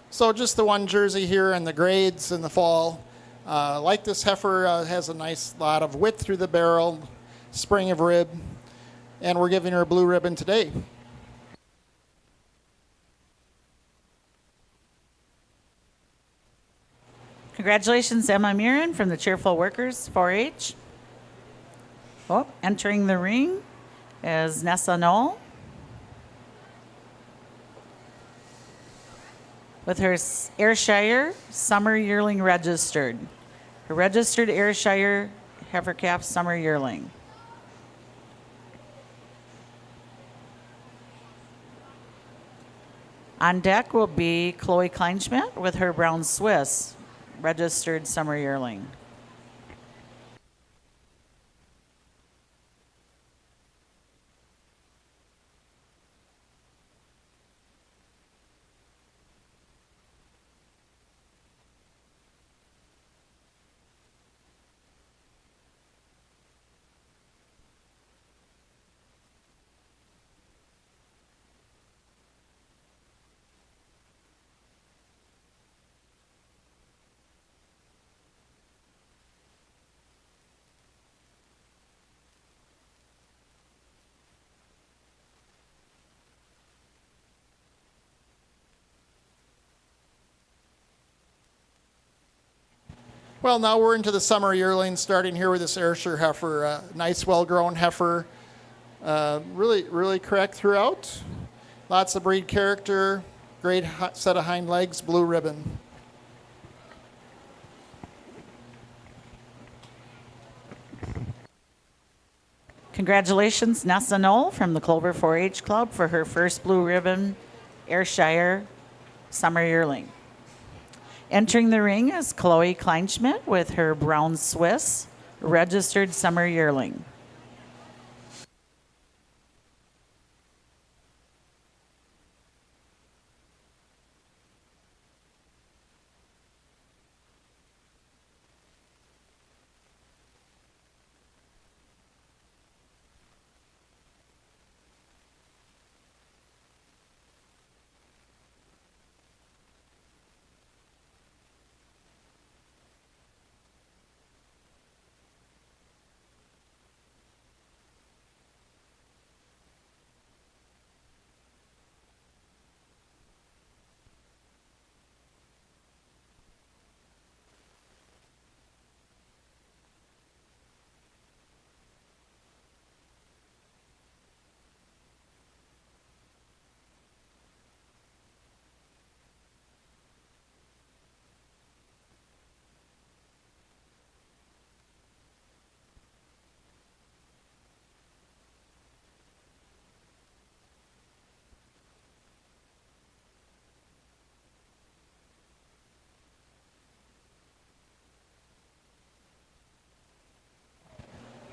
So just the one Jersey here and the grades in the fall. Like this heifer, has a nice lot of width through the barrel, spring of rib, and we're giving her a blue ribbon today. Congratulations, Emma Mirren from the Cheerful Workers 4-H. Oh, entering the ring is Nessa Knoll with her Ayrshire Summer Yearling registered. Her registered Ayrshire Heifer Calf Summer Yearling. On deck will be Chloe Kleinschmidt with her Brown Swiss registered Summer Yearling. Well, now we're into the summer yearling, starting here with this Ayrshire heifer. Nice, well-grown heifer. Really correct throughout. Lots of breed character. Great set of hind legs, blue ribbon. Congratulations, Nessa Knoll from the Clover 4-H Club for her first blue ribbon Ayrshire Summer Yearling. Entering the ring is Chloe Kleinschmidt with her Brown Swiss registered Summer Yearling.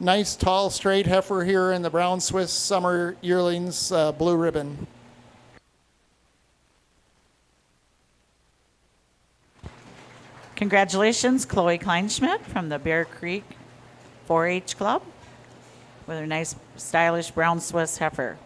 Nice, tall, straight heifer here in the Brown Swiss Summer Yearlings blue ribbon. Congratulations, Chloe Kleinschmidt from the Bear Creek 4-H Club with her nice, stylish Brown Swiss heifer.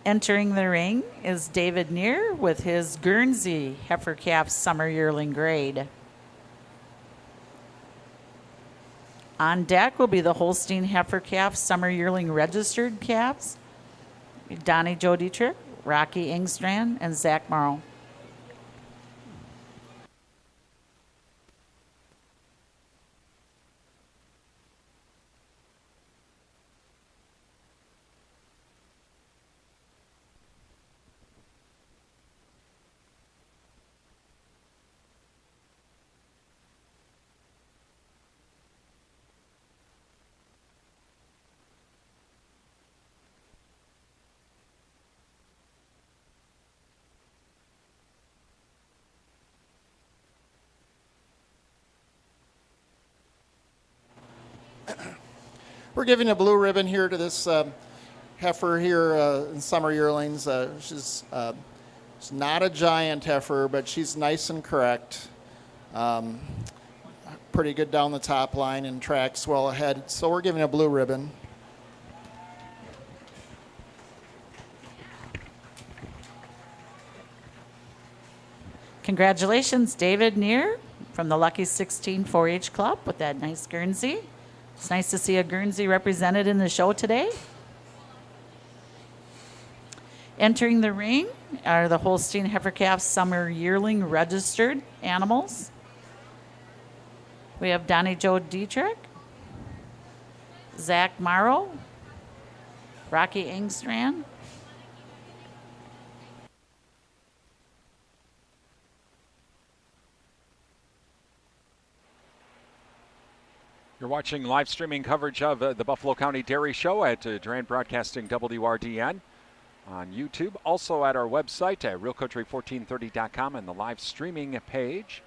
Entering the ring is David Neer with his Guernsey Heifer Calf Summer Yearling grade. On deck will be the Holstein Heifer Calf Summer Yearling registered calves, Donnie Joe Dietrich, Rocky Engstrand, and Zach Morrow. We're giving a blue ribbon here to this heifer here in Summer Yearlings. She's not a giant heifer, but she's nice and correct. Pretty good down the top line and tracks well ahead. So we're giving a blue ribbon. Congratulations, David Neer from the Lucky 16 4-H Club with that nice Guernsey. It's nice to see a Guernsey represented in the show today. Entering the ring are the Holstein Heifer Calf Summer Yearling registered animals. We have Donnie Joe Dietrich, Zach Morrow, Rocky Engstrand, You're watching live streaming coverage of the Buffalo County Dairy Show at Durand Broadcasting WRDN on YouTube. Also at our website at realcountry1430.com and the live streaming page.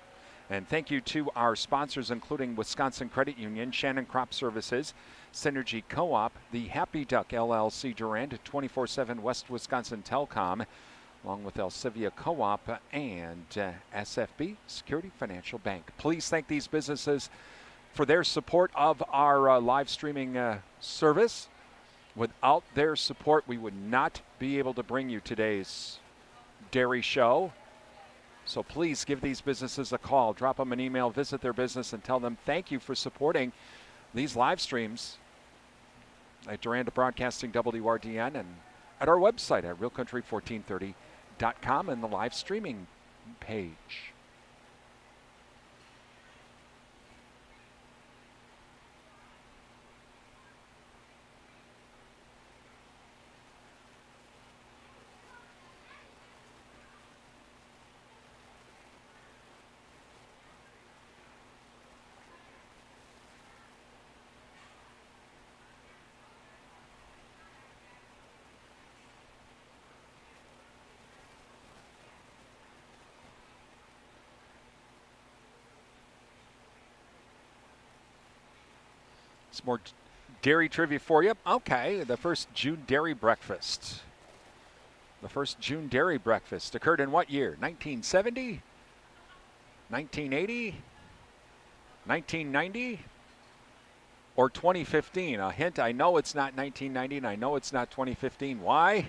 And thank you to our sponsors, including Wisconsin Credit Union, Shannon Crop Services, Synergy Co-op, the Happy Duck LLC Durand, 24/7 West Wisconsin Telcom, along with Elsivia Co-op and SFB Security Financial Bank. Please thank these businesses for their support of our live streaming service. Without their support, we would not be able to bring you today's dairy show. So please give these businesses a call, drop them an email, visit their business, and tell them thank you for supporting these live streams at Durand Broadcasting WRDN and at our website at realcountry1430.com and the live streaming page. Some more dairy trivia for you. Okay, the first June dairy breakfast. The first June dairy breakfast occurred in what year? 1970? 1980? 1990? Or 2015? A hint, I know it's not 1990 and I know it's not 2015. Why?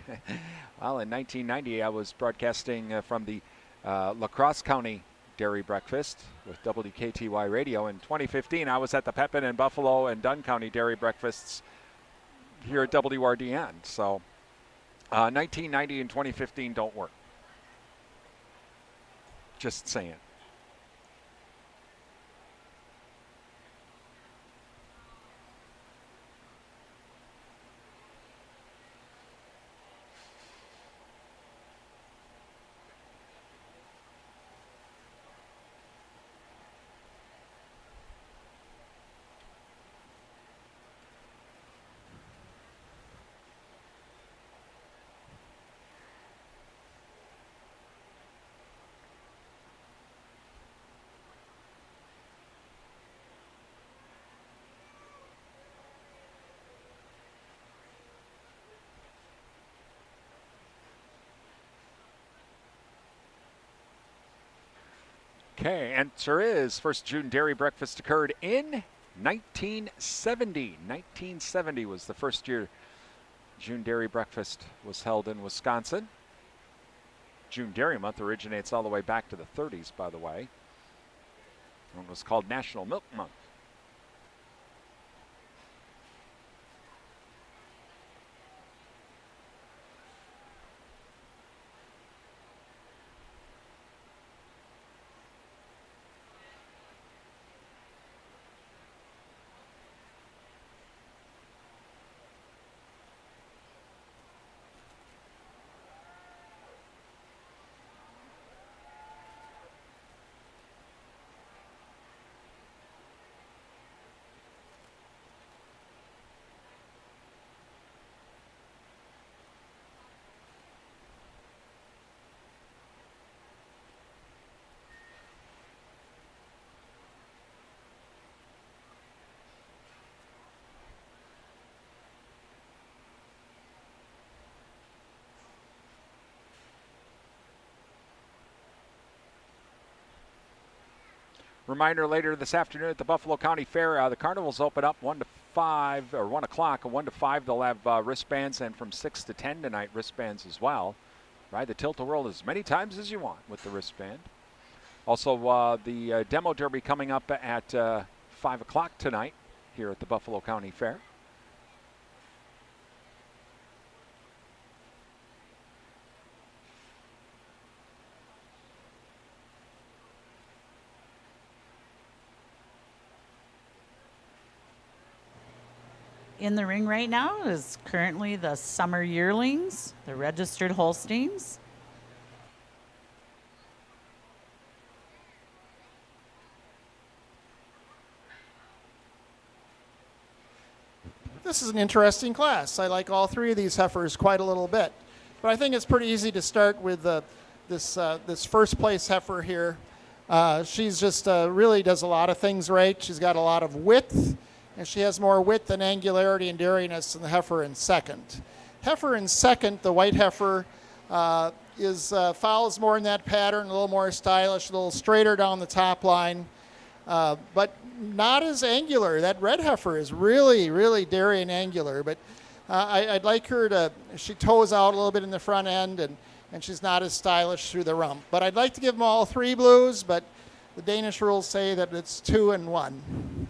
Well, in 1990 I was broadcasting from the La Crosse County Dairy Breakfast with WKTY Radio. In 2015 I was at the Pepin and Buffalo and Dunn County Dairy Breakfasts here at WRDN. So 1990 and 2015 don't work. Just saying. Okay, answer is first June dairy breakfast occurred in 1970. 1970 was the first year June dairy breakfast was held in Wisconsin. June Dairy Month originates all the way back to the 30s, by the way. It was called National Milk Month. Reminder later this afternoon at the Buffalo County Fair, the carnivals open up 1 to 5 or 1 o'clock, and 1 to 5 they'll have wristbands, and from 6 to 10 tonight wristbands as well. Ride the tilt-a-whirl as many times as you want with the wristband. Also, the demo derby coming up at 5 o'clock tonight here at the Buffalo County Fair. In the ring right now is currently the Summer Yearlings, the registered Holsteins. This is an interesting class. I like all three of these heifers quite a little bit. But I think it's pretty easy to start with this first place heifer here. She's just really does a lot of things right. She's got a lot of width, and she has more width and angularity and dairiness than the heifer in second. Heifer in second, the white heifer, follows more in that pattern, a little more stylish, a little straighter down the top line, but not as angular. That red heifer is really, really dairy and angular, but I'd like her to, she toes out a little bit in the front end, and she's not as stylish through the rump. But I'd like to give them all 3 blues, but the Danish rules say that it's 2 and 1.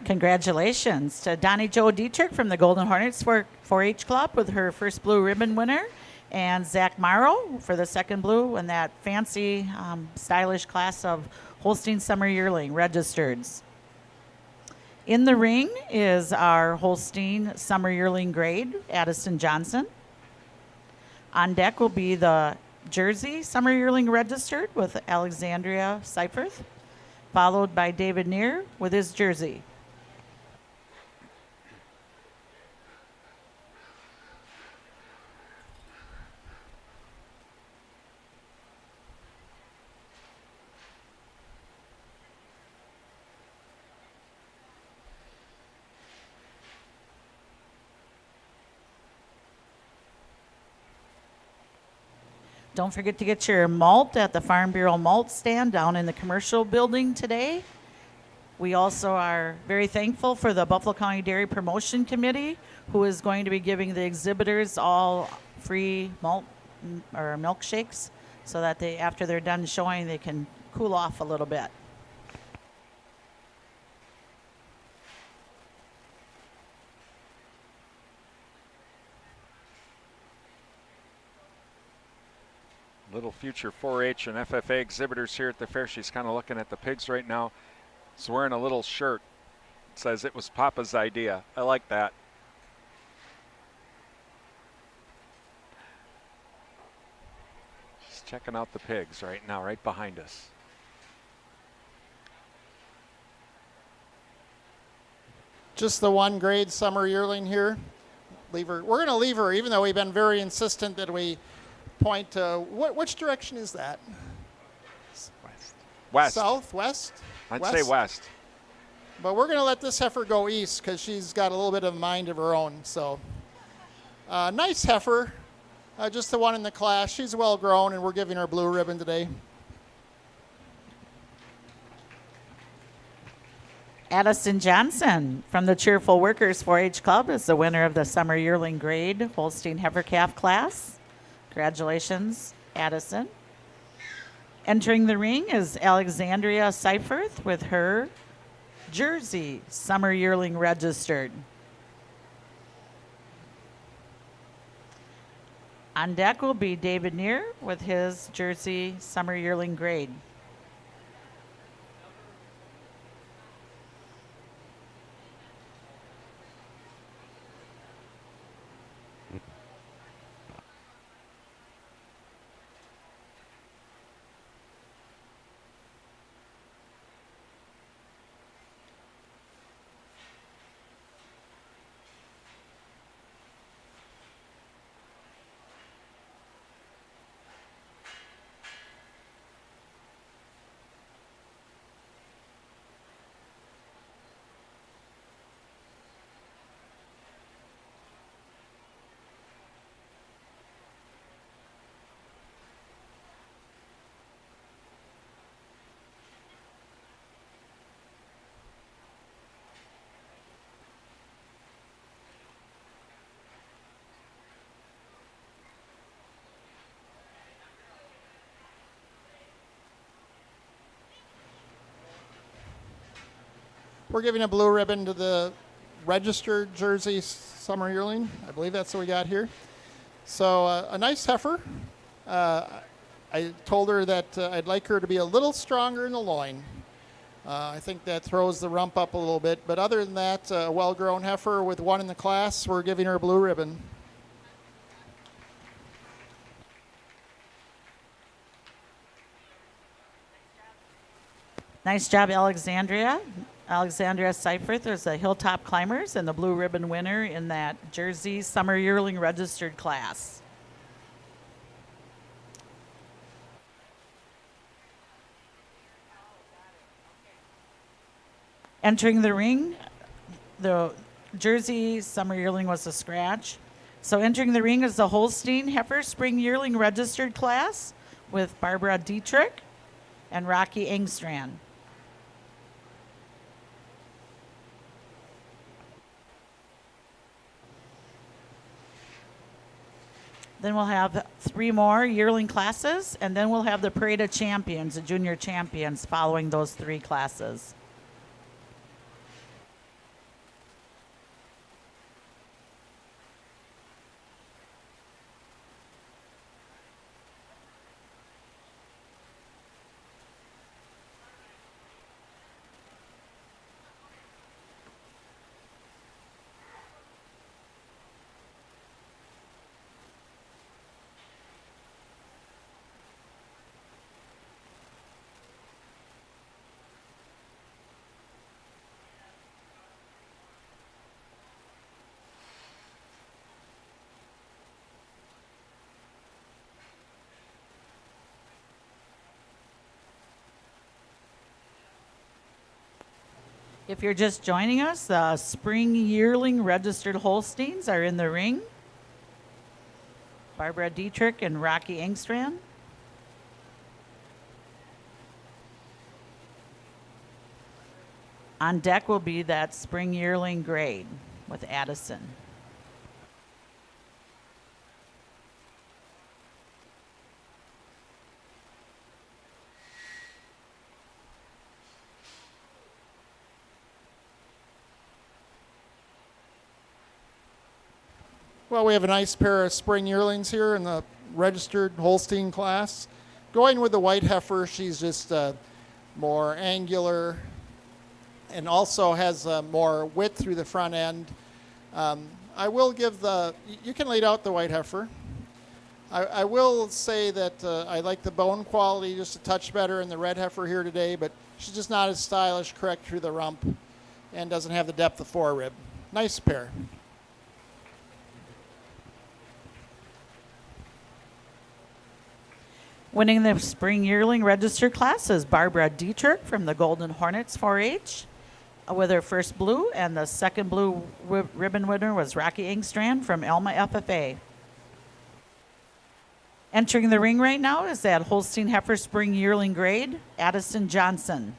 Congratulations to Donnie Jo Dietrich from the Golden Hornets 4-H Club with her first blue ribbon winner, and Zach Morrow for the second blue in that fancy, stylish class of Holstein Summer Yearling Registereds. In the ring is our Holstein Summer Yearling grade, Addison Johnson. On deck will be the Jersey Summer Yearling Registered with Alexandria Seifert, followed by David Neer with his Jersey. Don't forget to get your malt at the Farm Bureau malt stand down in the commercial building today. We also are very thankful for the Buffalo County Dairy Promotion Committee, who is going to be giving the exhibitors all free malt or milkshakes so that they, after they're done showing, they can cool off a little bit. Little future 4-H and FFA exhibitors here at the fair. She's kind of looking at the pigs right now. She's wearing a little shirt. It says it was Papa's idea. I like that. She's checking out the pigs right now, right behind us. Just the 1 grade summer yearling here. Leave her. We're going to leave her, even though we've been very insistent that we point to, which direction is that? West. South, west? I'd say west. But we're going to let this heifer go east because she's got a little bit of a mind of her own. So, nice heifer, just the one in the class. She's well grown, and we're giving her a blue ribbon today. Addison Johnson from the Cheerful Workers 4-H Club is the winner of the Summer Yearling Grade Holstein Heifer Calf class. Congratulations, Addison. Entering the ring is Alexandria Seiferth with her Jersey Summer Yearling registered. On deck will be David Neer with his Jersey Summer Yearling grade. We're giving a blue ribbon to the registered Jersey Summer Yearling. I believe that's what we got here. So a nice heifer. I told her that I'd like her to be a little stronger in the loin. I think that throws the rump up a little bit. But other than that, a well-grown heifer with 1 in the class, we're giving her a blue ribbon. Nice job, Alexandria. Alexandria Seiferth is the Hilltop Climbers and the blue ribbon winner in that Jersey Summer Yearling registered class. Entering the ring, the Jersey Summer Yearling was a scratch. So entering the ring is the Holstein Heifer Spring Yearling registered class with Barbara Dietrich and Rocky Engstrand. Then we'll have 3 more yearling classes, and then we'll have the Parade of Champions, the junior champions, following those 3 classes. If you're just joining us, the Spring Yearling registered Holsteins are in the ring. Barbara Dietrich and Rocky Engstrand. On deck will be that spring yearling grade with Addison. Well, we have a nice pair of spring yearlings here in the registered Holstein class. Going with the white heifer, she's just more angular and also has more width through the front end. I will give you can lead out the white heifer. I will say that I like the bone quality just a touch better in the red heifer here today, but she's just not as stylish, correct through the rump, and doesn't have the depth of forerib. Nice pair. Winning the spring yearling registered class is Barbara Dietrich from the Golden Hornets 4-H with her first blue, and the second blue ribbon winner was Rocky Engstrand from Elma FFA. Entering the ring right now is that Holstein Heifer Spring Yearling grade, Addison Johnson.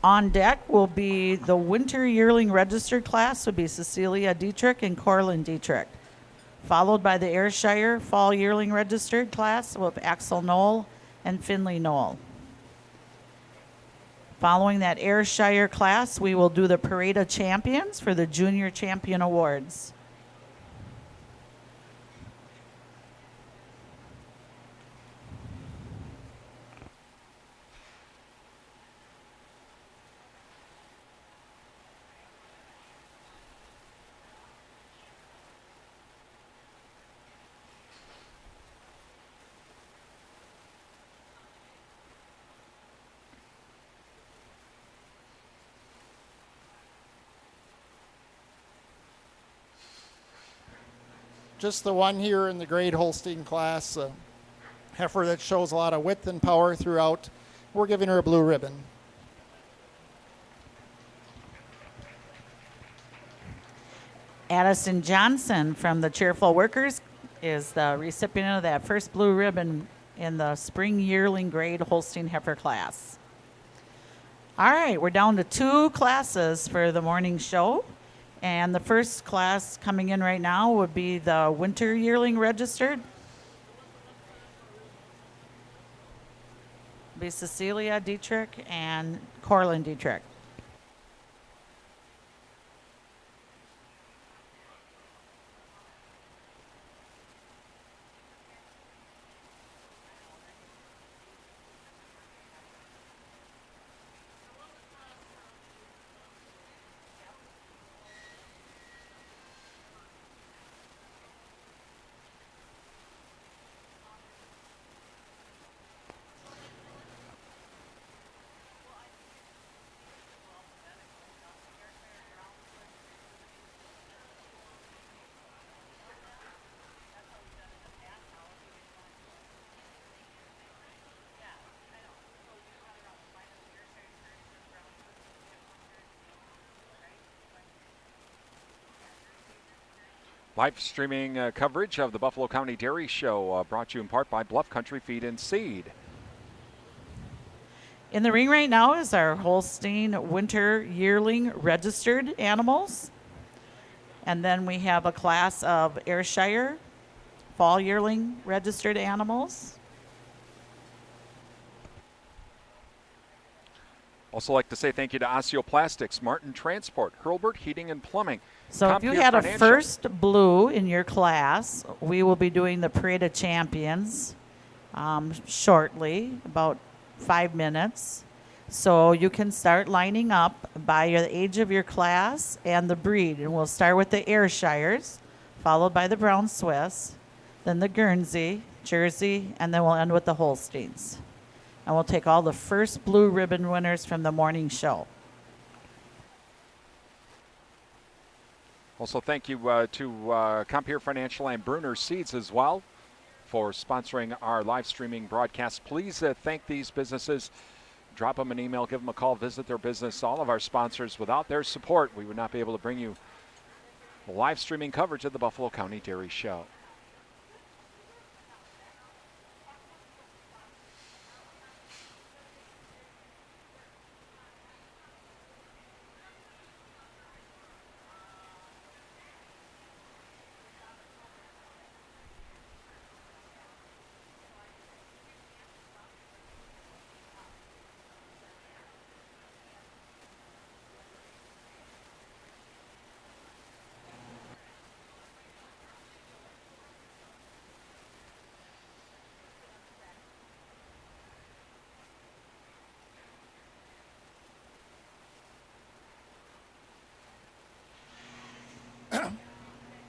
On deck will be the Winter Yearling registered class, would be Cecilia Dietrich and Corlin Dietrich. Followed by the Ayrshire Fall Yearling registered class with Axel Knoll and Finley Knoll. Following that Ayrshire class, we will do the Parade of Champions for the Junior Champion Awards. Just the one here in the grade Holstein class, heifer that shows a lot of width and power throughout. We're giving her a blue ribbon. Addison Johnson from the Cheerful Workers is the recipient of that first blue ribbon in the spring yearling grade Holstein heifer class. All right, we're down to 2 classes for the morning show. And the first class coming in right now would be the Winter Yearling registered. Be Cecilia Dietrich and Corlin Dietrich. Live streaming coverage of the Buffalo County Dairy Show brought to you in part by Bluff Country Feed and Seed. In the ring right now is our Holstein Winter Yearling registered animals. And then we have a class of Ayrshire Fall Yearling registered animals. Also like to say thank you to Osteoplastics, Martin Transport, Hurlburt Heating and Plumbing. So if you Compeer had a Financial. first blue in your class, we will be doing the Parade of Champions shortly, about 5 minutes. So you can start lining up by the age of your class and the breed. And we'll start with the Ayrshires, followed by the Brown Swiss, then the Guernsey, Jersey, and then we'll end with the Holsteins. And we'll take all the first blue ribbon winners from the morning show. Also, thank you to Compeer Financial and Bruner Seeds as well for sponsoring our live streaming broadcast. Please thank these businesses. Drop them an email, give them a call, visit their business. All of our sponsors, without their support, we would not be able to bring you live streaming coverage of the Buffalo County Dairy Show.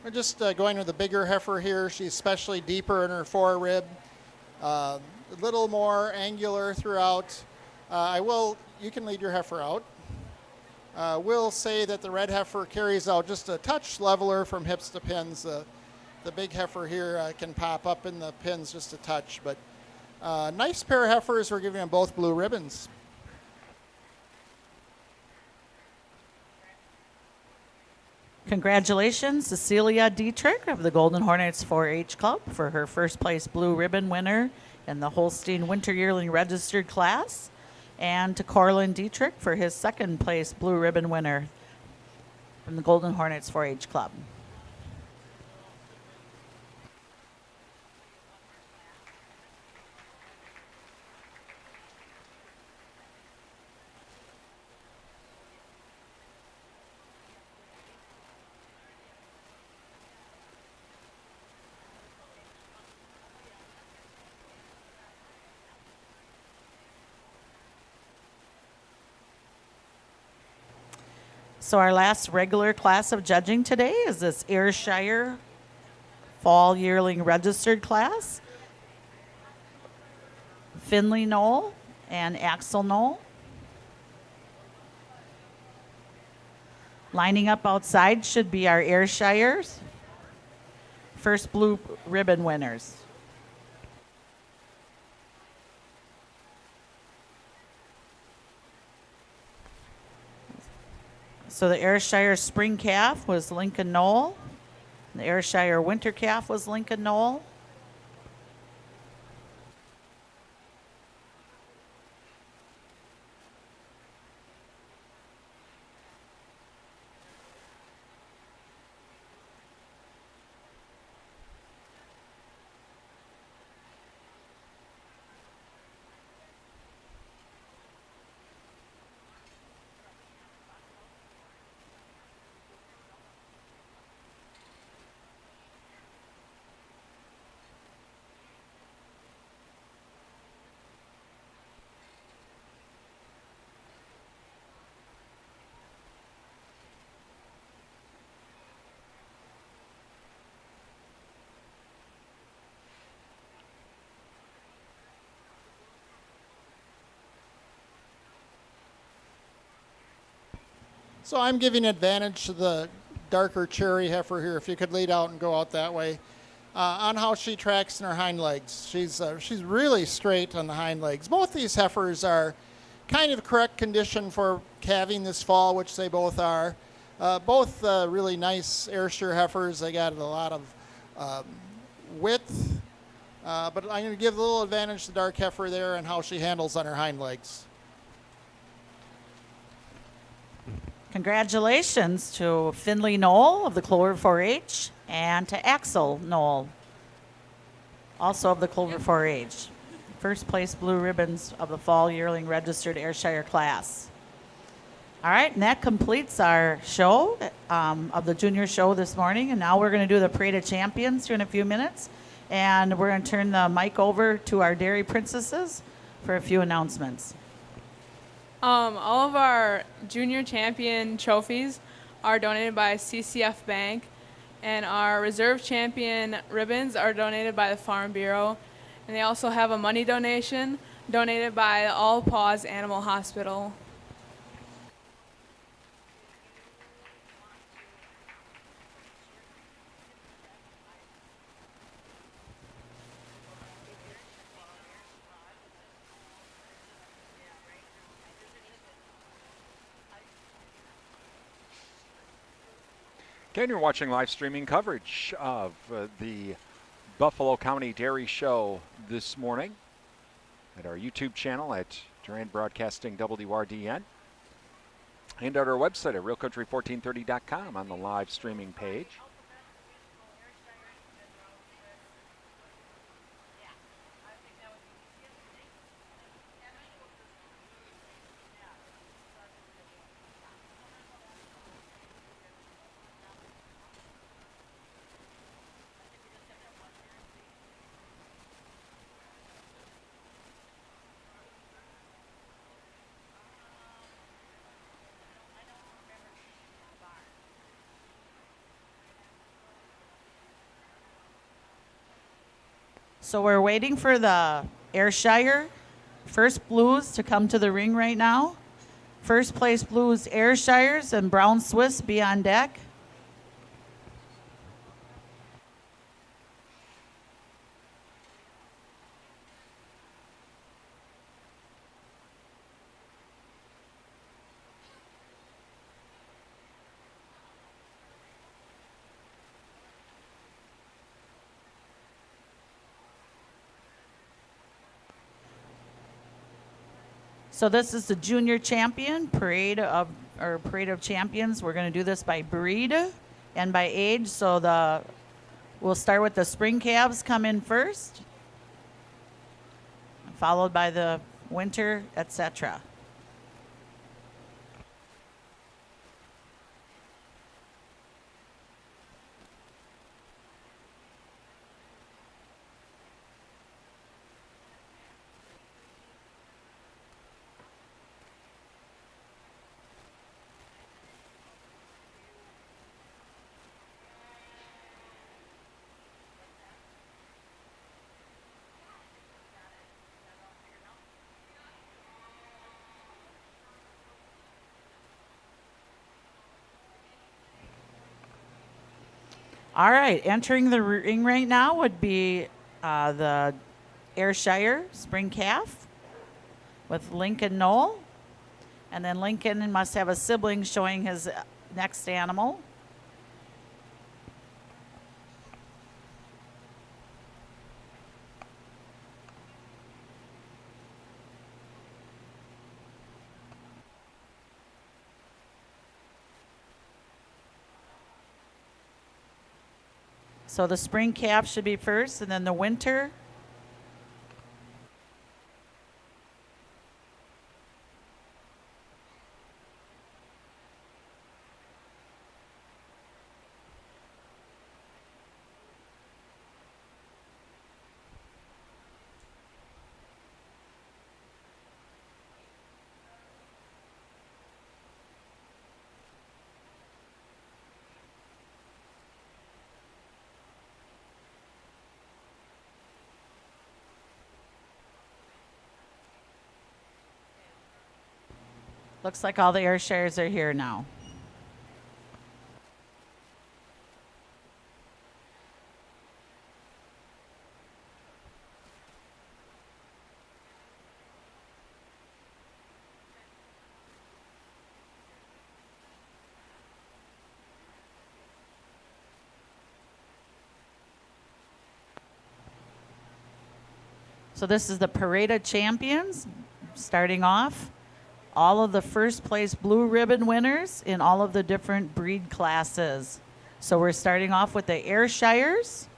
We're just going with the bigger heifer here. She's especially deeper in her forerib, a little more angular throughout. You can lead your heifer out. Will say that the red heifer carries out just a touch leveler from hips to pins. The big heifer here can pop up in the pins just a touch, but nice pair of heifers. We're giving them both blue ribbons. Congratulations, Cecilia Dietrich of the Golden Hornets 4-H Club for her first place blue ribbon winner in the Holstein Winter Yearling Registered class, and to Corlin Dietrich for his second place blue ribbon winner from the Golden Hornets 4-H Club. So our last regular class of judging today is this Ayrshire Fall Yearling Registered class. Finley Knoll and Axel Knoll. Lining up outside should be our Ayrshires. First blue ribbon winners. So the Ayrshire Spring Calf was Lincoln Knoll. The Ayrshire Winter Calf was Lincoln Knoll. So I'm giving advantage to the darker cherry heifer here, if you could lead out and go out that way, on how she tracks in her hind legs. She's really straight on the hind legs. Both these heifers are kind of correct condition for calving this fall, which they both are. Both really nice Ayrshire heifers. They got a lot of width, but I'm going to give a little advantage to the dark heifer there and how she handles on her hind legs. Congratulations to Finley Knoll of the Clover 4-H and to Axel Knoll, also of the Clover 4-H. First place blue ribbons of the Fall Yearling Registered Ayrshire class. All right, and that completes our show of the junior show this morning. And now we're going to do the Parade of Champions here in a few minutes. And we're going to turn the mic over to our Dairy Princesses for a few announcements. All of our junior champion trophies are donated by CCF Bank, and our reserve champion ribbons are donated by the Farm Bureau. And they also have a money donation donated by the All Paws Animal Hospital. Again, you're watching live streaming coverage of the Buffalo County Dairy Show this morning at our YouTube channel at Durand Broadcasting WRDN and at our website at realcountry1430.com on the live streaming page. So we're waiting for the Ayrshire First Blues to come to the ring right now. First place Blues Ayrshires and Brown Swiss be on deck. So this is the junior champion parade of champions. We're going to do this by breed and by age. So we'll start with the spring calves come in first, followed by the winter, etc. All right, entering the ring right now would be the Ayrshire Spring Calf with Lincoln Knoll. And then Lincoln must have a sibling showing his next animal. So the spring calf should be first, and then the winter. Looks like all the Ayrshires are here now. So this is the Parade of Champions starting off. All of the first place blue ribbon winners in all of the different breed classes. So we're starting off with the Ayrshires.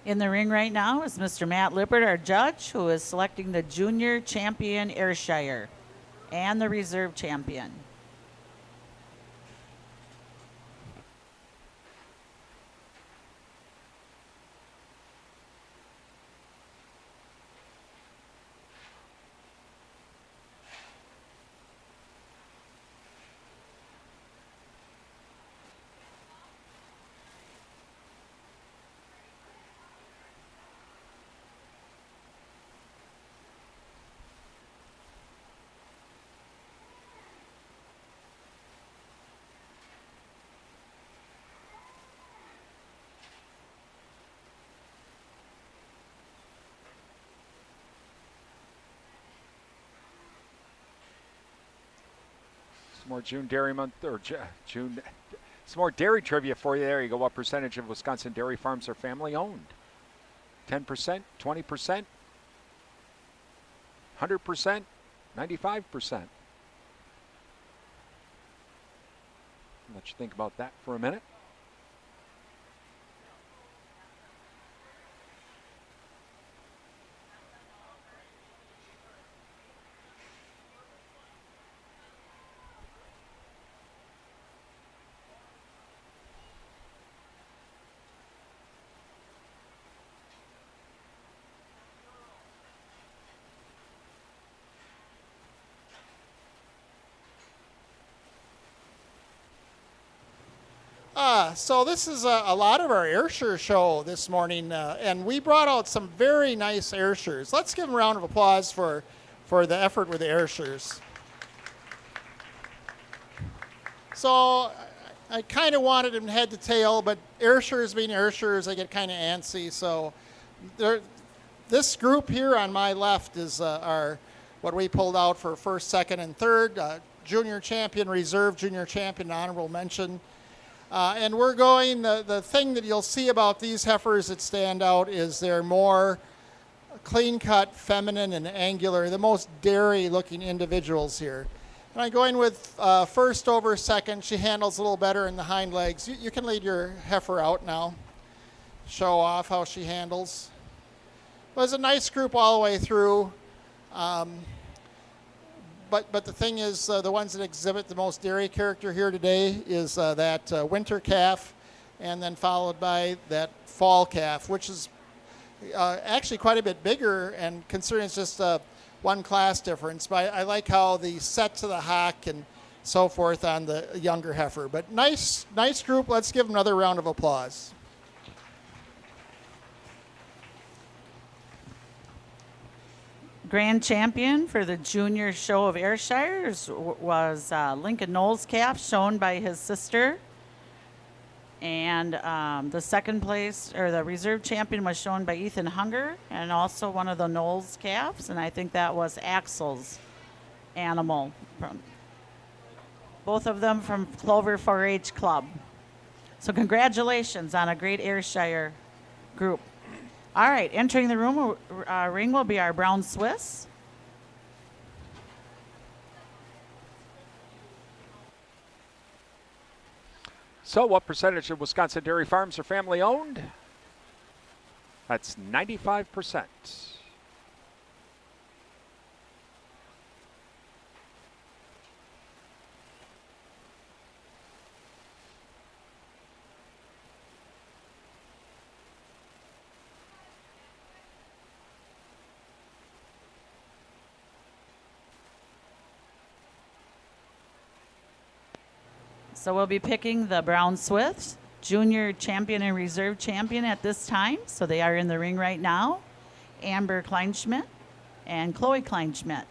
In the ring right now is Mr. Matt Lippert, our judge, who is selecting the junior champion Ayrshire and the reserve champion. Some more June Dairy Month, or June, some more dairy trivia for you. There you go. What percentage of Wisconsin dairy farms are family owned? 10%, 20%, 100%, 95%. Let you think about that for a minute. So this is a lot of our Ayrshire show this morning, and we brought out some very nice Ayrshires. Let's give them a round of applause for the effort with the Ayrshires. So I kind of wanted them head to tail, but Ayrshires being Ayrshires, they get kind of antsy. So this group here on my left is our what we pulled out for first, second, and third, junior champion, reserve junior champion, honorable mention. And we're going, the thing that you'll see about these heifers that stand out is they're more clean-cut, feminine, and angular, the most dairy-looking individuals here. And I'm going with first over second. She handles a little better in the hind legs. You can lead your heifer out now. Show off how she handles. It was a nice group all the way through. But the thing is, the ones that exhibit the most dairy character here today is that winter calf, and then followed by that fall calf, which is actually quite a bit bigger, and considering it's just one class difference. But I like how the set to the hock and so forth on the younger heifer. But nice group. Let's give them another round of applause. Grand champion for the junior show of Ayrshires was Lincoln Knowles calf, shown by his sister. And the second place, or the reserve champion, was shown by Ethan Hunger, and also one of the Knowles calves. And I think that was Axel's animal. Both of them from Clover 4-H Club. So congratulations on a great Ayrshire group. All right, entering the ring will be our brown Swiss. So what percentage of Wisconsin dairy farms are family owned? That's 95%. So we'll be picking the brown Swiss, junior champion and reserve champion at this time. So they are in the ring right now. Amber Kleinschmidt and Chloe Kleinschmidt.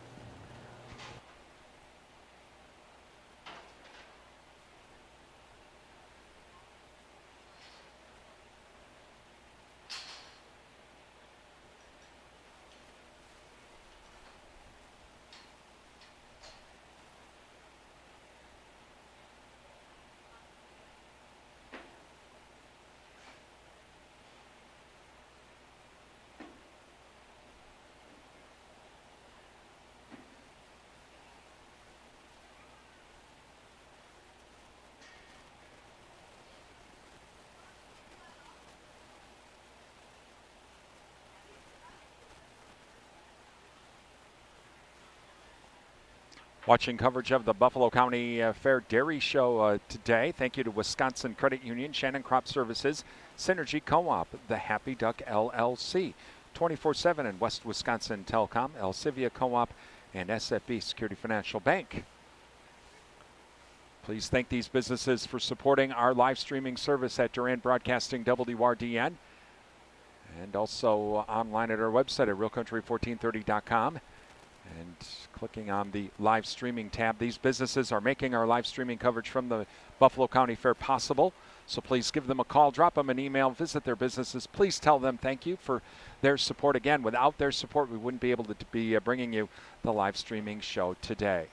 Watching coverage of the Buffalo County Fair Dairy Show today. Thank you to Wisconsin Credit Union, Shannon Crop Services, Synergy Co-op, the Happy Duck LLC, 24/7 and West Wisconsin Telecom, Elsivia Co-op, and SFB Security Financial Bank. Please thank these businesses for supporting our live streaming service at Durand Broadcasting WRDN, and also online at our website at realcountry1430.com. And clicking on the live streaming tab, these businesses are making our live streaming coverage from the Buffalo County Fair possible. So please give them a call, drop them an email, visit their businesses. Please tell them thank you for their support. Again, without their support, we wouldn't be able to be bringing you the live streaming show today.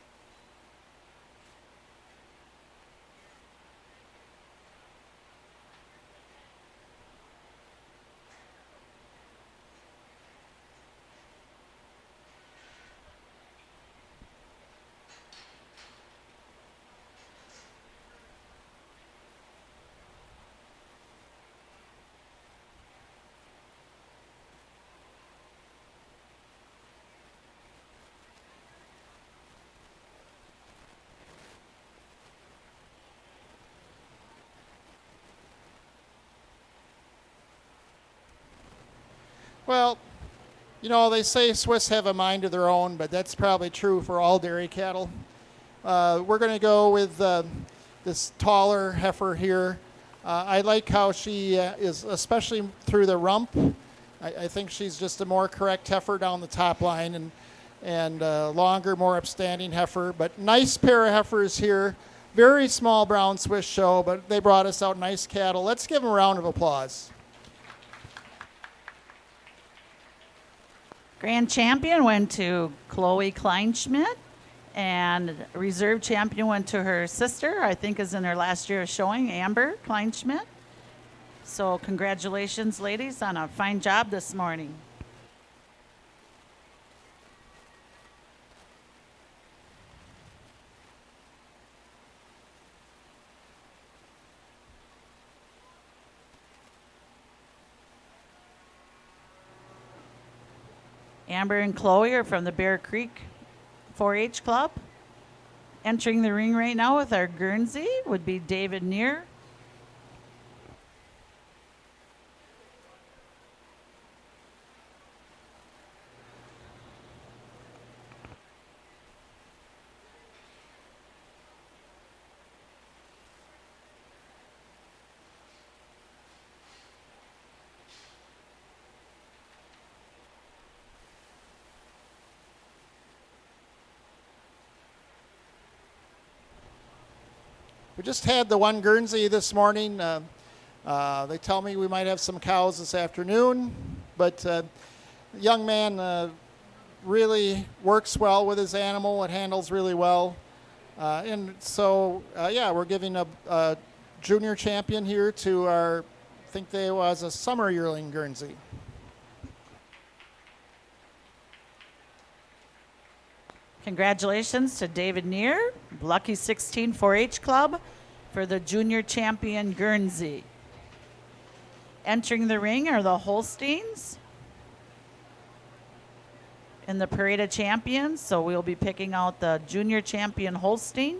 Well, you know, they say Swiss have a mind of their own, but that's probably true for all dairy cattle. We're going to go with this taller heifer here. I like how she is, especially through the rump. I think she's just a more correct heifer down the top line, and longer, more upstanding heifer. But nice pair of heifers here. Very small brown Swiss show, but they brought us out nice cattle. Let's give them a round of applause. Grand champion went to Chloe Kleinschmidt, and reserve champion went to her sister, I think is in her last year of showing, Amber Kleinschmidt. So congratulations, ladies, on a fine job this morning. Amber and Chloe are from the Bear Creek 4-H Club. Entering the ring right now with our Guernsey would be David Neer. We just had the one Guernsey this morning. They tell me we might have some cows this afternoon, but the young man really works well with his animal. It handles really well. And so, yeah, we're giving a junior champion here to our, I think they was a summer yearling Guernsey. Congratulations to David Neer, Lucky 16 4-H Club, for the junior champion Guernsey. Entering the ring are the Holsteins and the Parade of Champions, so we'll be picking out the junior champion Holstein.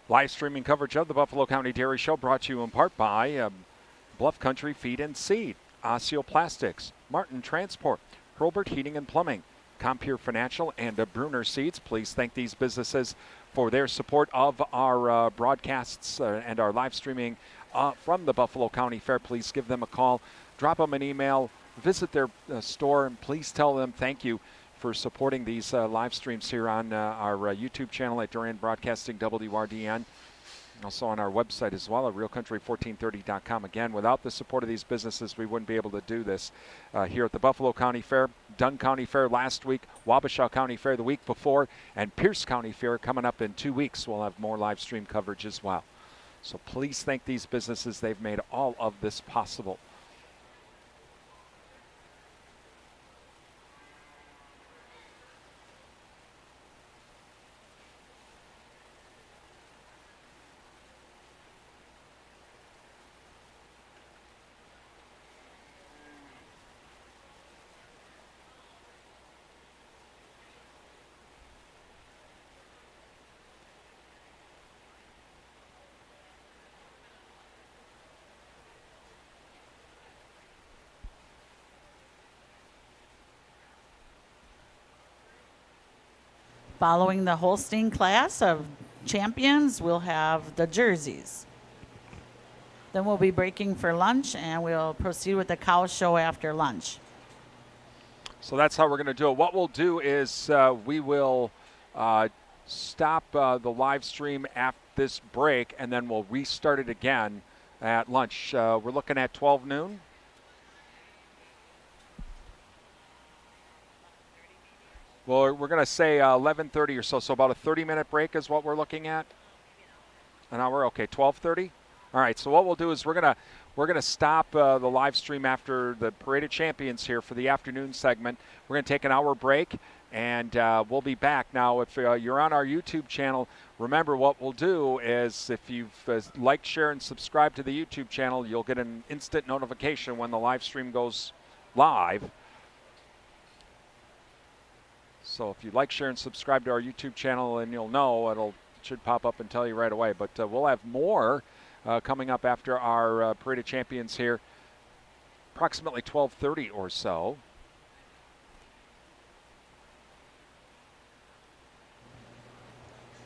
Live streaming coverage of the Buffalo County Dairy Show brought to you in part by Bluff Country Feed and Seed, Osseo Plastics, Martin Transport, Hurlburt Heating and Plumbing, Compeer Financial, and Bruner Seeds. Please thank these businesses for their support of our broadcasts and our live streaming from the Buffalo County Fair. Please give them a call, drop them an email, visit their store, and please tell them thank you for supporting these live streams here on our YouTube channel at Durand Broadcasting WRDN. Also on our website as well at realcountry1430.com. Again, without the support of these businesses, we wouldn't be able to do this here at the Buffalo County Fair, Dunn County Fair last week, Wabasha County Fair the week before, and Pierce County Fair coming up in 2 weeks. We'll have more live stream coverage as well. So please thank these businesses. They've made all of this possible. Following the Holstein class of champions, we'll have the jerseys. Then we'll be breaking for lunch, and we'll proceed with the cow show after lunch. So that's how we're going to do it. What we'll do is we will stop the live stream after this break, and then we'll restart it again at lunch. We're looking at 12 noon. Well, we're going to say 11:30 or so. So about a 30-minute break is what we're looking at. An hour, okay, 12:30. All right. So what we'll do is we're gonna stop the live stream after the Parade of Champions here for the afternoon segment. We're gonna take an hour break, and we'll be back. Now, if you're on our YouTube channel, remember what we'll do is if you've liked, share, and subscribe to the YouTube channel, you'll get an instant notification when the live stream goes live. So if you like, share, and subscribe to our YouTube channel, and you'll know it should pop up and tell you right away. But we'll have more coming up after our Parade of Champions here, approximately 12:30 or so.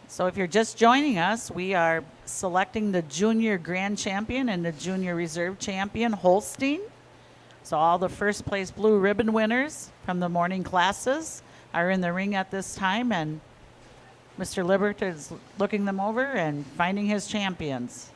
So if you're just joining us, we are selecting the Junior Grand Champion and the Junior Reserve Champion, Holstein. So all the first place blue ribbon winners from the morning classes are in the ring at this time, and Mr. Libert is looking them over and finding his champions.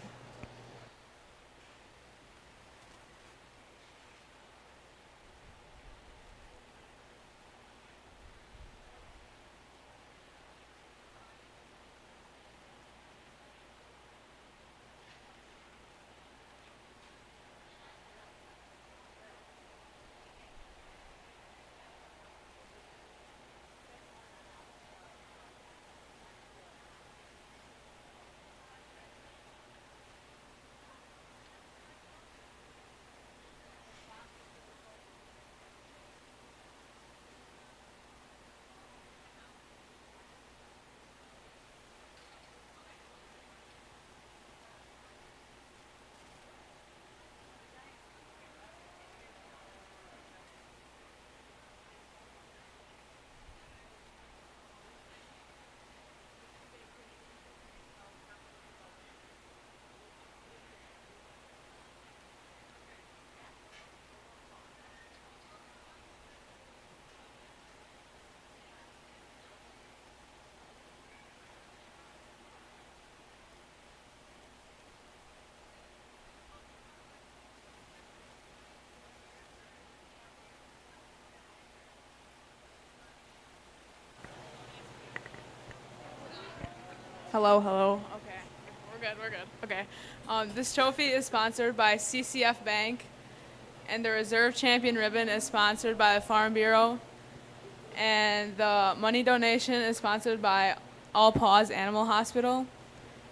Hello, hello. Okay, we're good. Okay. This trophy is sponsored by CCF Bank, and the Reserve Champion ribbon is sponsored by the Farm Bureau, and the money donation is sponsored by All Paws Animal Hospital,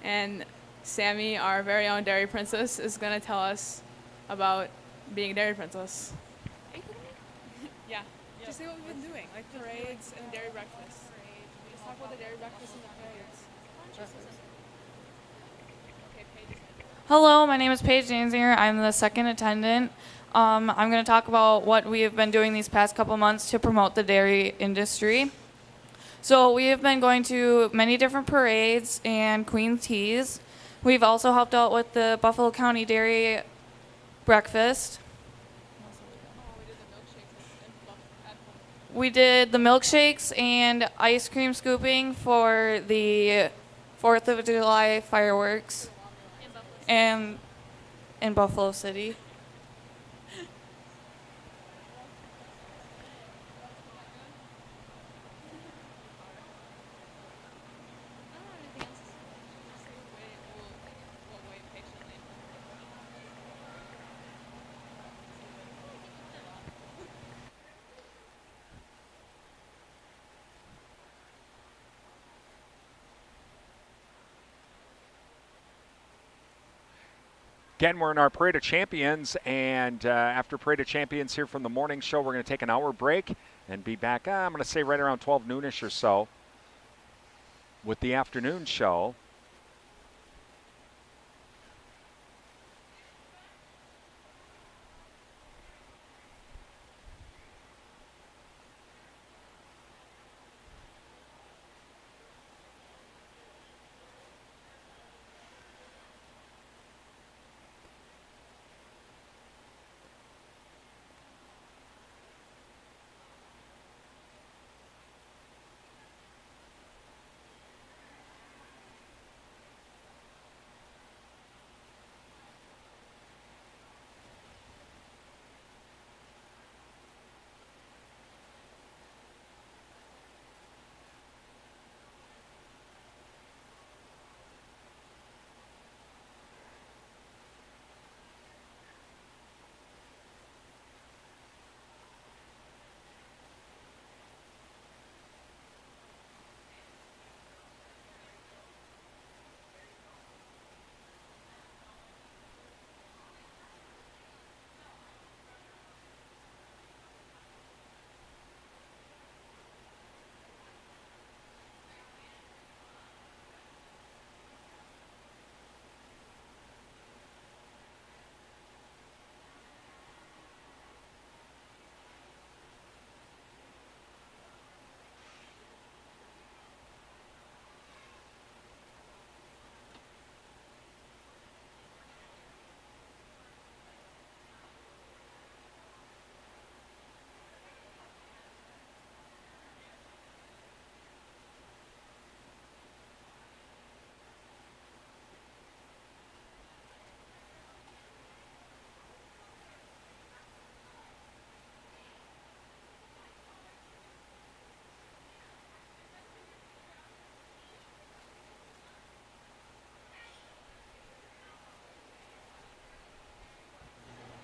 and Sammy, our very own Dairy Princess, is going to tell us about being a Dairy Princess. Yeah. Just say what we've been doing, like parades and dairy breakfast. Just talk about the dairy breakfast and the parades. Hello, my name is Paige Danzinger. I'm the second attendant. I'm going to talk about what we have been doing these past couple months to promote the dairy industry. So we have been going to many different parades and Queen Teas. We've also helped out with the Buffalo County Dairy Breakfast. We did the milkshakes and ice cream scooping for the 4th of July fireworks and in Buffalo City. Again, we're in our Parade of Champions, and after Parade of Champions here from the morning show, we're going to take an hour break and be back, I'm going to say right around 12 noonish or so with the afternoon show.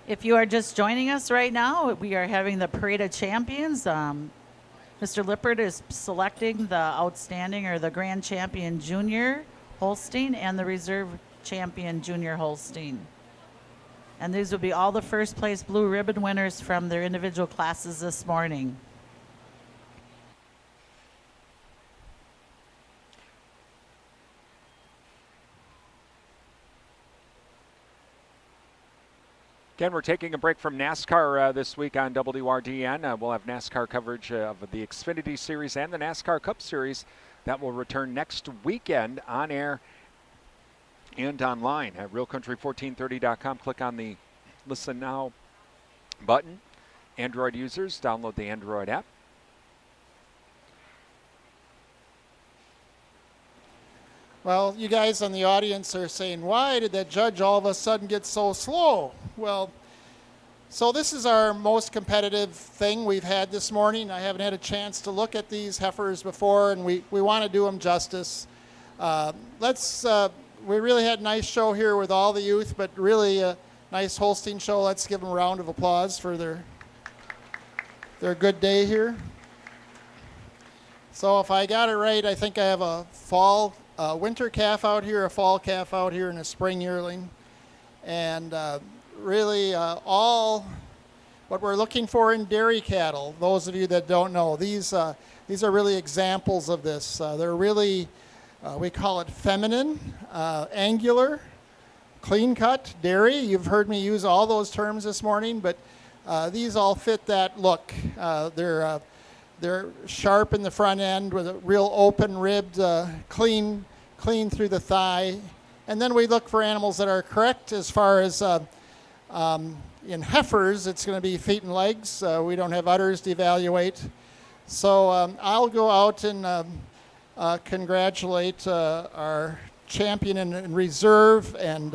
If you are just joining us right now, we are having the Parade of Champions. Mr. Lippert is selecting the outstanding or the Grand Champion Junior Holstein and the Reserve Champion Junior Holstein. And these will be all the first place blue ribbon winners from their individual classes this morning. Again, we're taking a break from NASCAR this week on WRDN. We'll have NASCAR coverage of the Xfinity Series and the NASCAR Cup Series. That will return next weekend on air and online at realcountry1430.com. Click on the Listen Now button. Android users, download the Android app. Well, you guys in the audience are saying, why did that judge all of a sudden get so slow? Well, so this is our most competitive thing we've had this morning. I haven't had a chance to look at these heifers before, and we want to do them justice. We really had a nice show here with all the youth, but really a nice Holstein show. Let's give them a round of applause for their good day here. So if I got it right, I think I have a winter calf out here, a fall calf out here, and a spring yearling. And really all what we're looking for in dairy cattle, those of you that don't know, these are really examples of this. They're really, we call it feminine, angular, clean cut, dairy. You've heard me use all those terms this morning, but these all fit that look. They're sharp in the front end with a real open ribbed, clean through the thigh. And then we look for animals that are correct as far as in heifers, it's going to be feet and legs. We don't have udders to evaluate. So I'll go out and congratulate our champion in reserve. And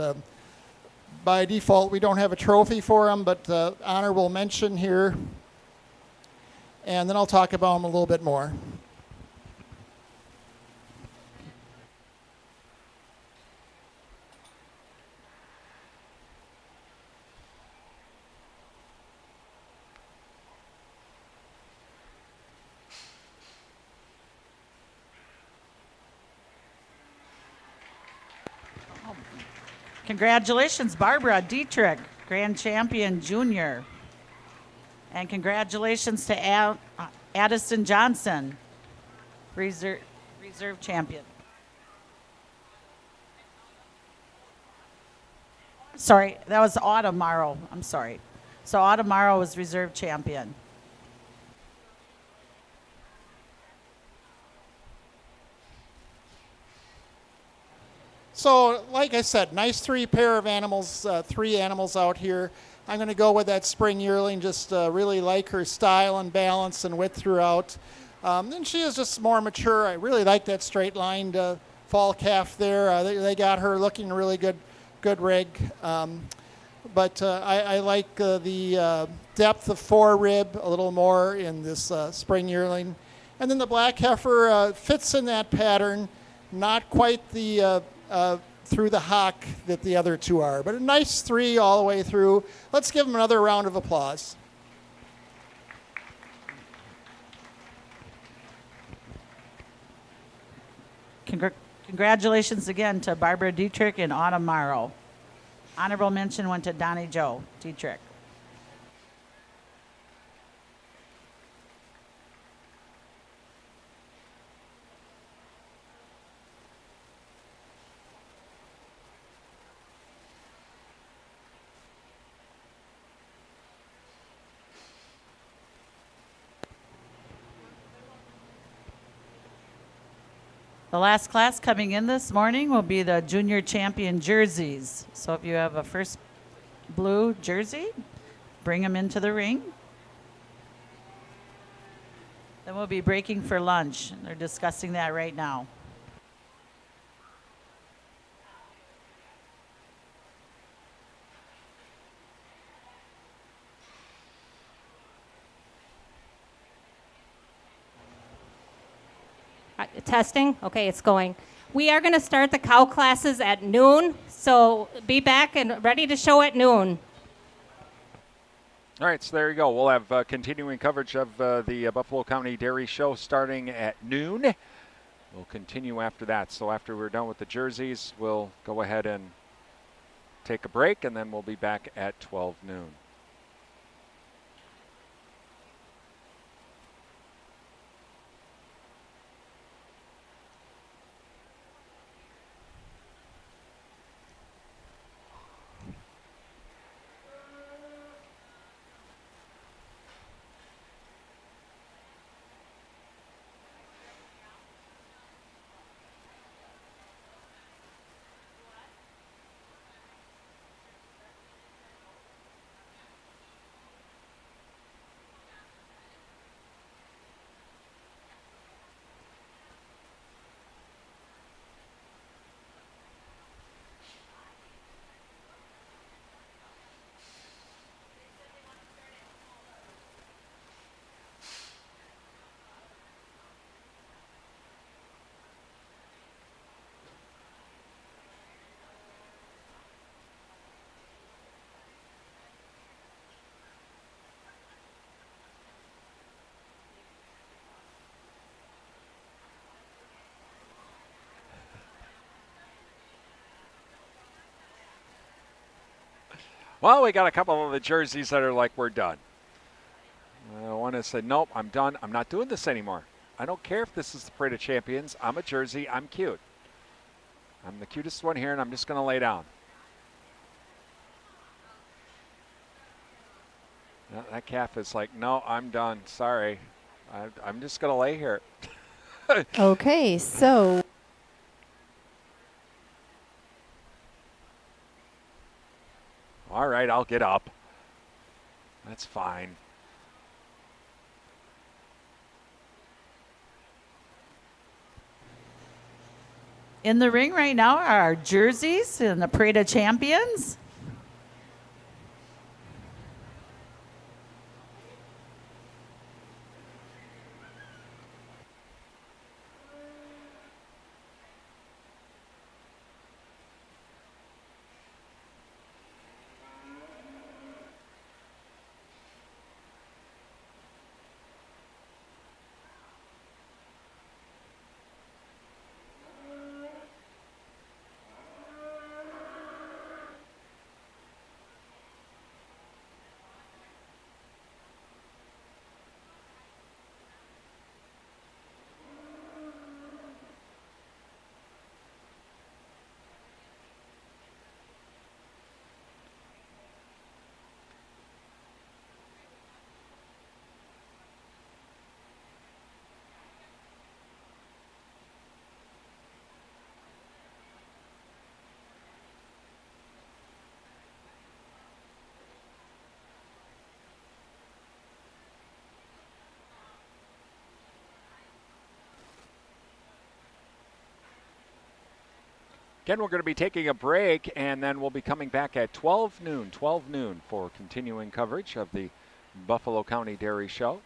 by default, we don't have a trophy for him, but honorable mention here. And then I'll talk about them a little bit more. Congratulations, Barbara Dietrich, Grand Champion Junior. And congratulations to Addison Johnson, Reserve Champion. Sorry, that was Autumn Morrow. I'm sorry. So Autumn Morrow was Reserve Champion. So, like I said, nice three pair of animals, three animals out here. I'm going to go with that spring yearling, just really like her style and balance and width throughout. And she is just more mature. I really like that straight-lined fall calf there. They got her looking really good rig. But I like the depth of forerib a little more in this spring yearling. And then the black heifer fits in that pattern, not quite the through the hock that the other two are, but a nice three all the way through. Let's give them another round of applause. Congratulations again to Barbara Dietrich and Autumn Morrow. Honorable mention went to Donnie Joe Dietrich. The last class coming in this morning will be the junior champion jerseys. So if you have a first blue jersey, bring them into the ring. Then we'll be breaking for lunch. They're discussing that right now. Testing? Okay, it's going. We are going to start the cow classes at noon, so be back and ready to show at noon. All right, so there you go. We'll have continuing coverage of the Buffalo County Dairy Show starting at noon. We'll continue after that. So after we're done with the jerseys, we'll go ahead and take a break, and then we'll be back at 12 noon. Well, we got a couple of the jerseys that are like, we're done. One has said, nope, I'm done. I'm not doing this anymore. I don't care if this is the Parade of Champions. I'm a jersey. I'm cute. I'm the cutest one here, and I'm just going to lay down. That calf is like, no, I'm done. Sorry. I'm just going to lay here. Okay, so All right, I'll get up. That's fine. In the ring right now are our jerseys and the Parade of Champions. Again, we're going to be taking a break, and then we'll be coming back at 12 noon for continuing coverage of the Buffalo County Dairy Show.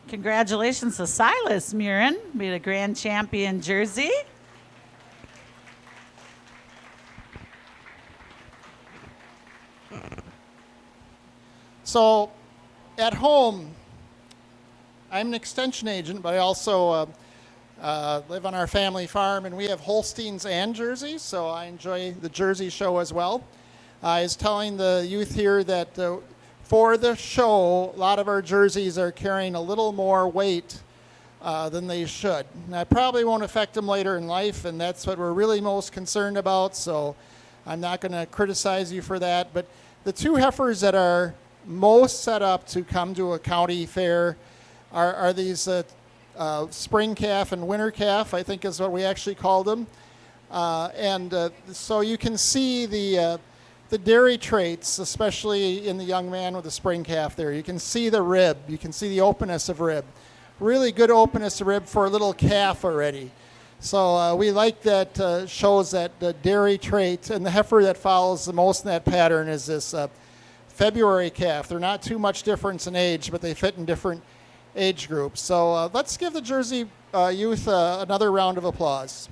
Congratulations to Silas Murin, be the grand champion jersey. So at home, I'm an extension agent, but I also live on our family farm, and we have Holsteins and Jerseys, so I enjoy the Jersey show as well. I was telling the youth here that for the show, a lot of our jerseys are carrying a little more weight than they should. And that probably won't affect them later in life, and that's what we're really most concerned about, so I'm not going to criticize you for that. But the two heifers that are most set up to come to a county fair are these spring calf and winter calf, I think is what we actually called them. So you can see the dairy traits, especially in the young man with the spring calf there. You can see the rib. You can see the openness of rib. Really good openness of rib for a little calf already. So we like that, shows that the dairy trait. And the heifer that follows the most in that pattern is this February calf. They're not too much difference in age, but they fit in different age groups. So let's give the Jersey youth another round of applause.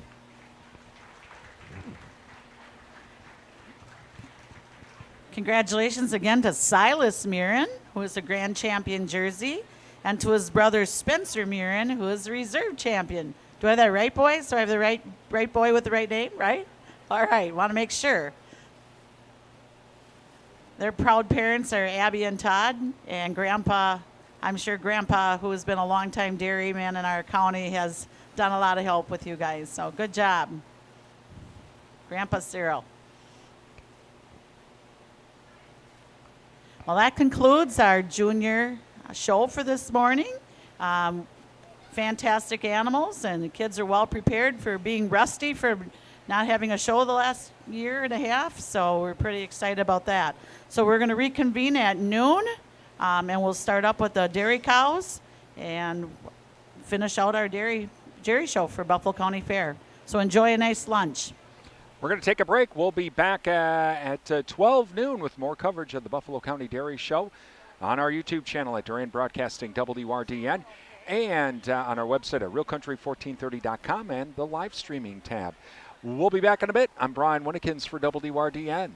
Congratulations again to Silas Murin, who is the grand champion Jersey, and to his brother Spencer Murin, who is the reserve champion. Do I have that right, boys? Do I have the right boy with the right name, right? All right, want to make sure. Their proud parents are Abby and Todd, and Grandpa, I'm sure Grandpa, who has been a longtime dairyman in our county, has done a lot of help with you guys. So good job, Grandpa Cyril. Well, that concludes our junior show for this morning. Fantastic animals, and the kids are well prepared for being rusty for not having a show the last year and a half, so we're pretty excited about that. So we're going to reconvene at noon, and we'll start up with the dairy cows and finish out our dairy show for Buffalo County Fair. So enjoy a nice lunch. We're going to take a break. We'll be back at 12 noon with more coverage of the Buffalo County Dairy Show on our YouTube channel at Duran Broadcasting WRDN and on our website at realcountry1430.com and the live streaming tab. We'll be back in a bit. I'm Brian Winnikins for WRDN.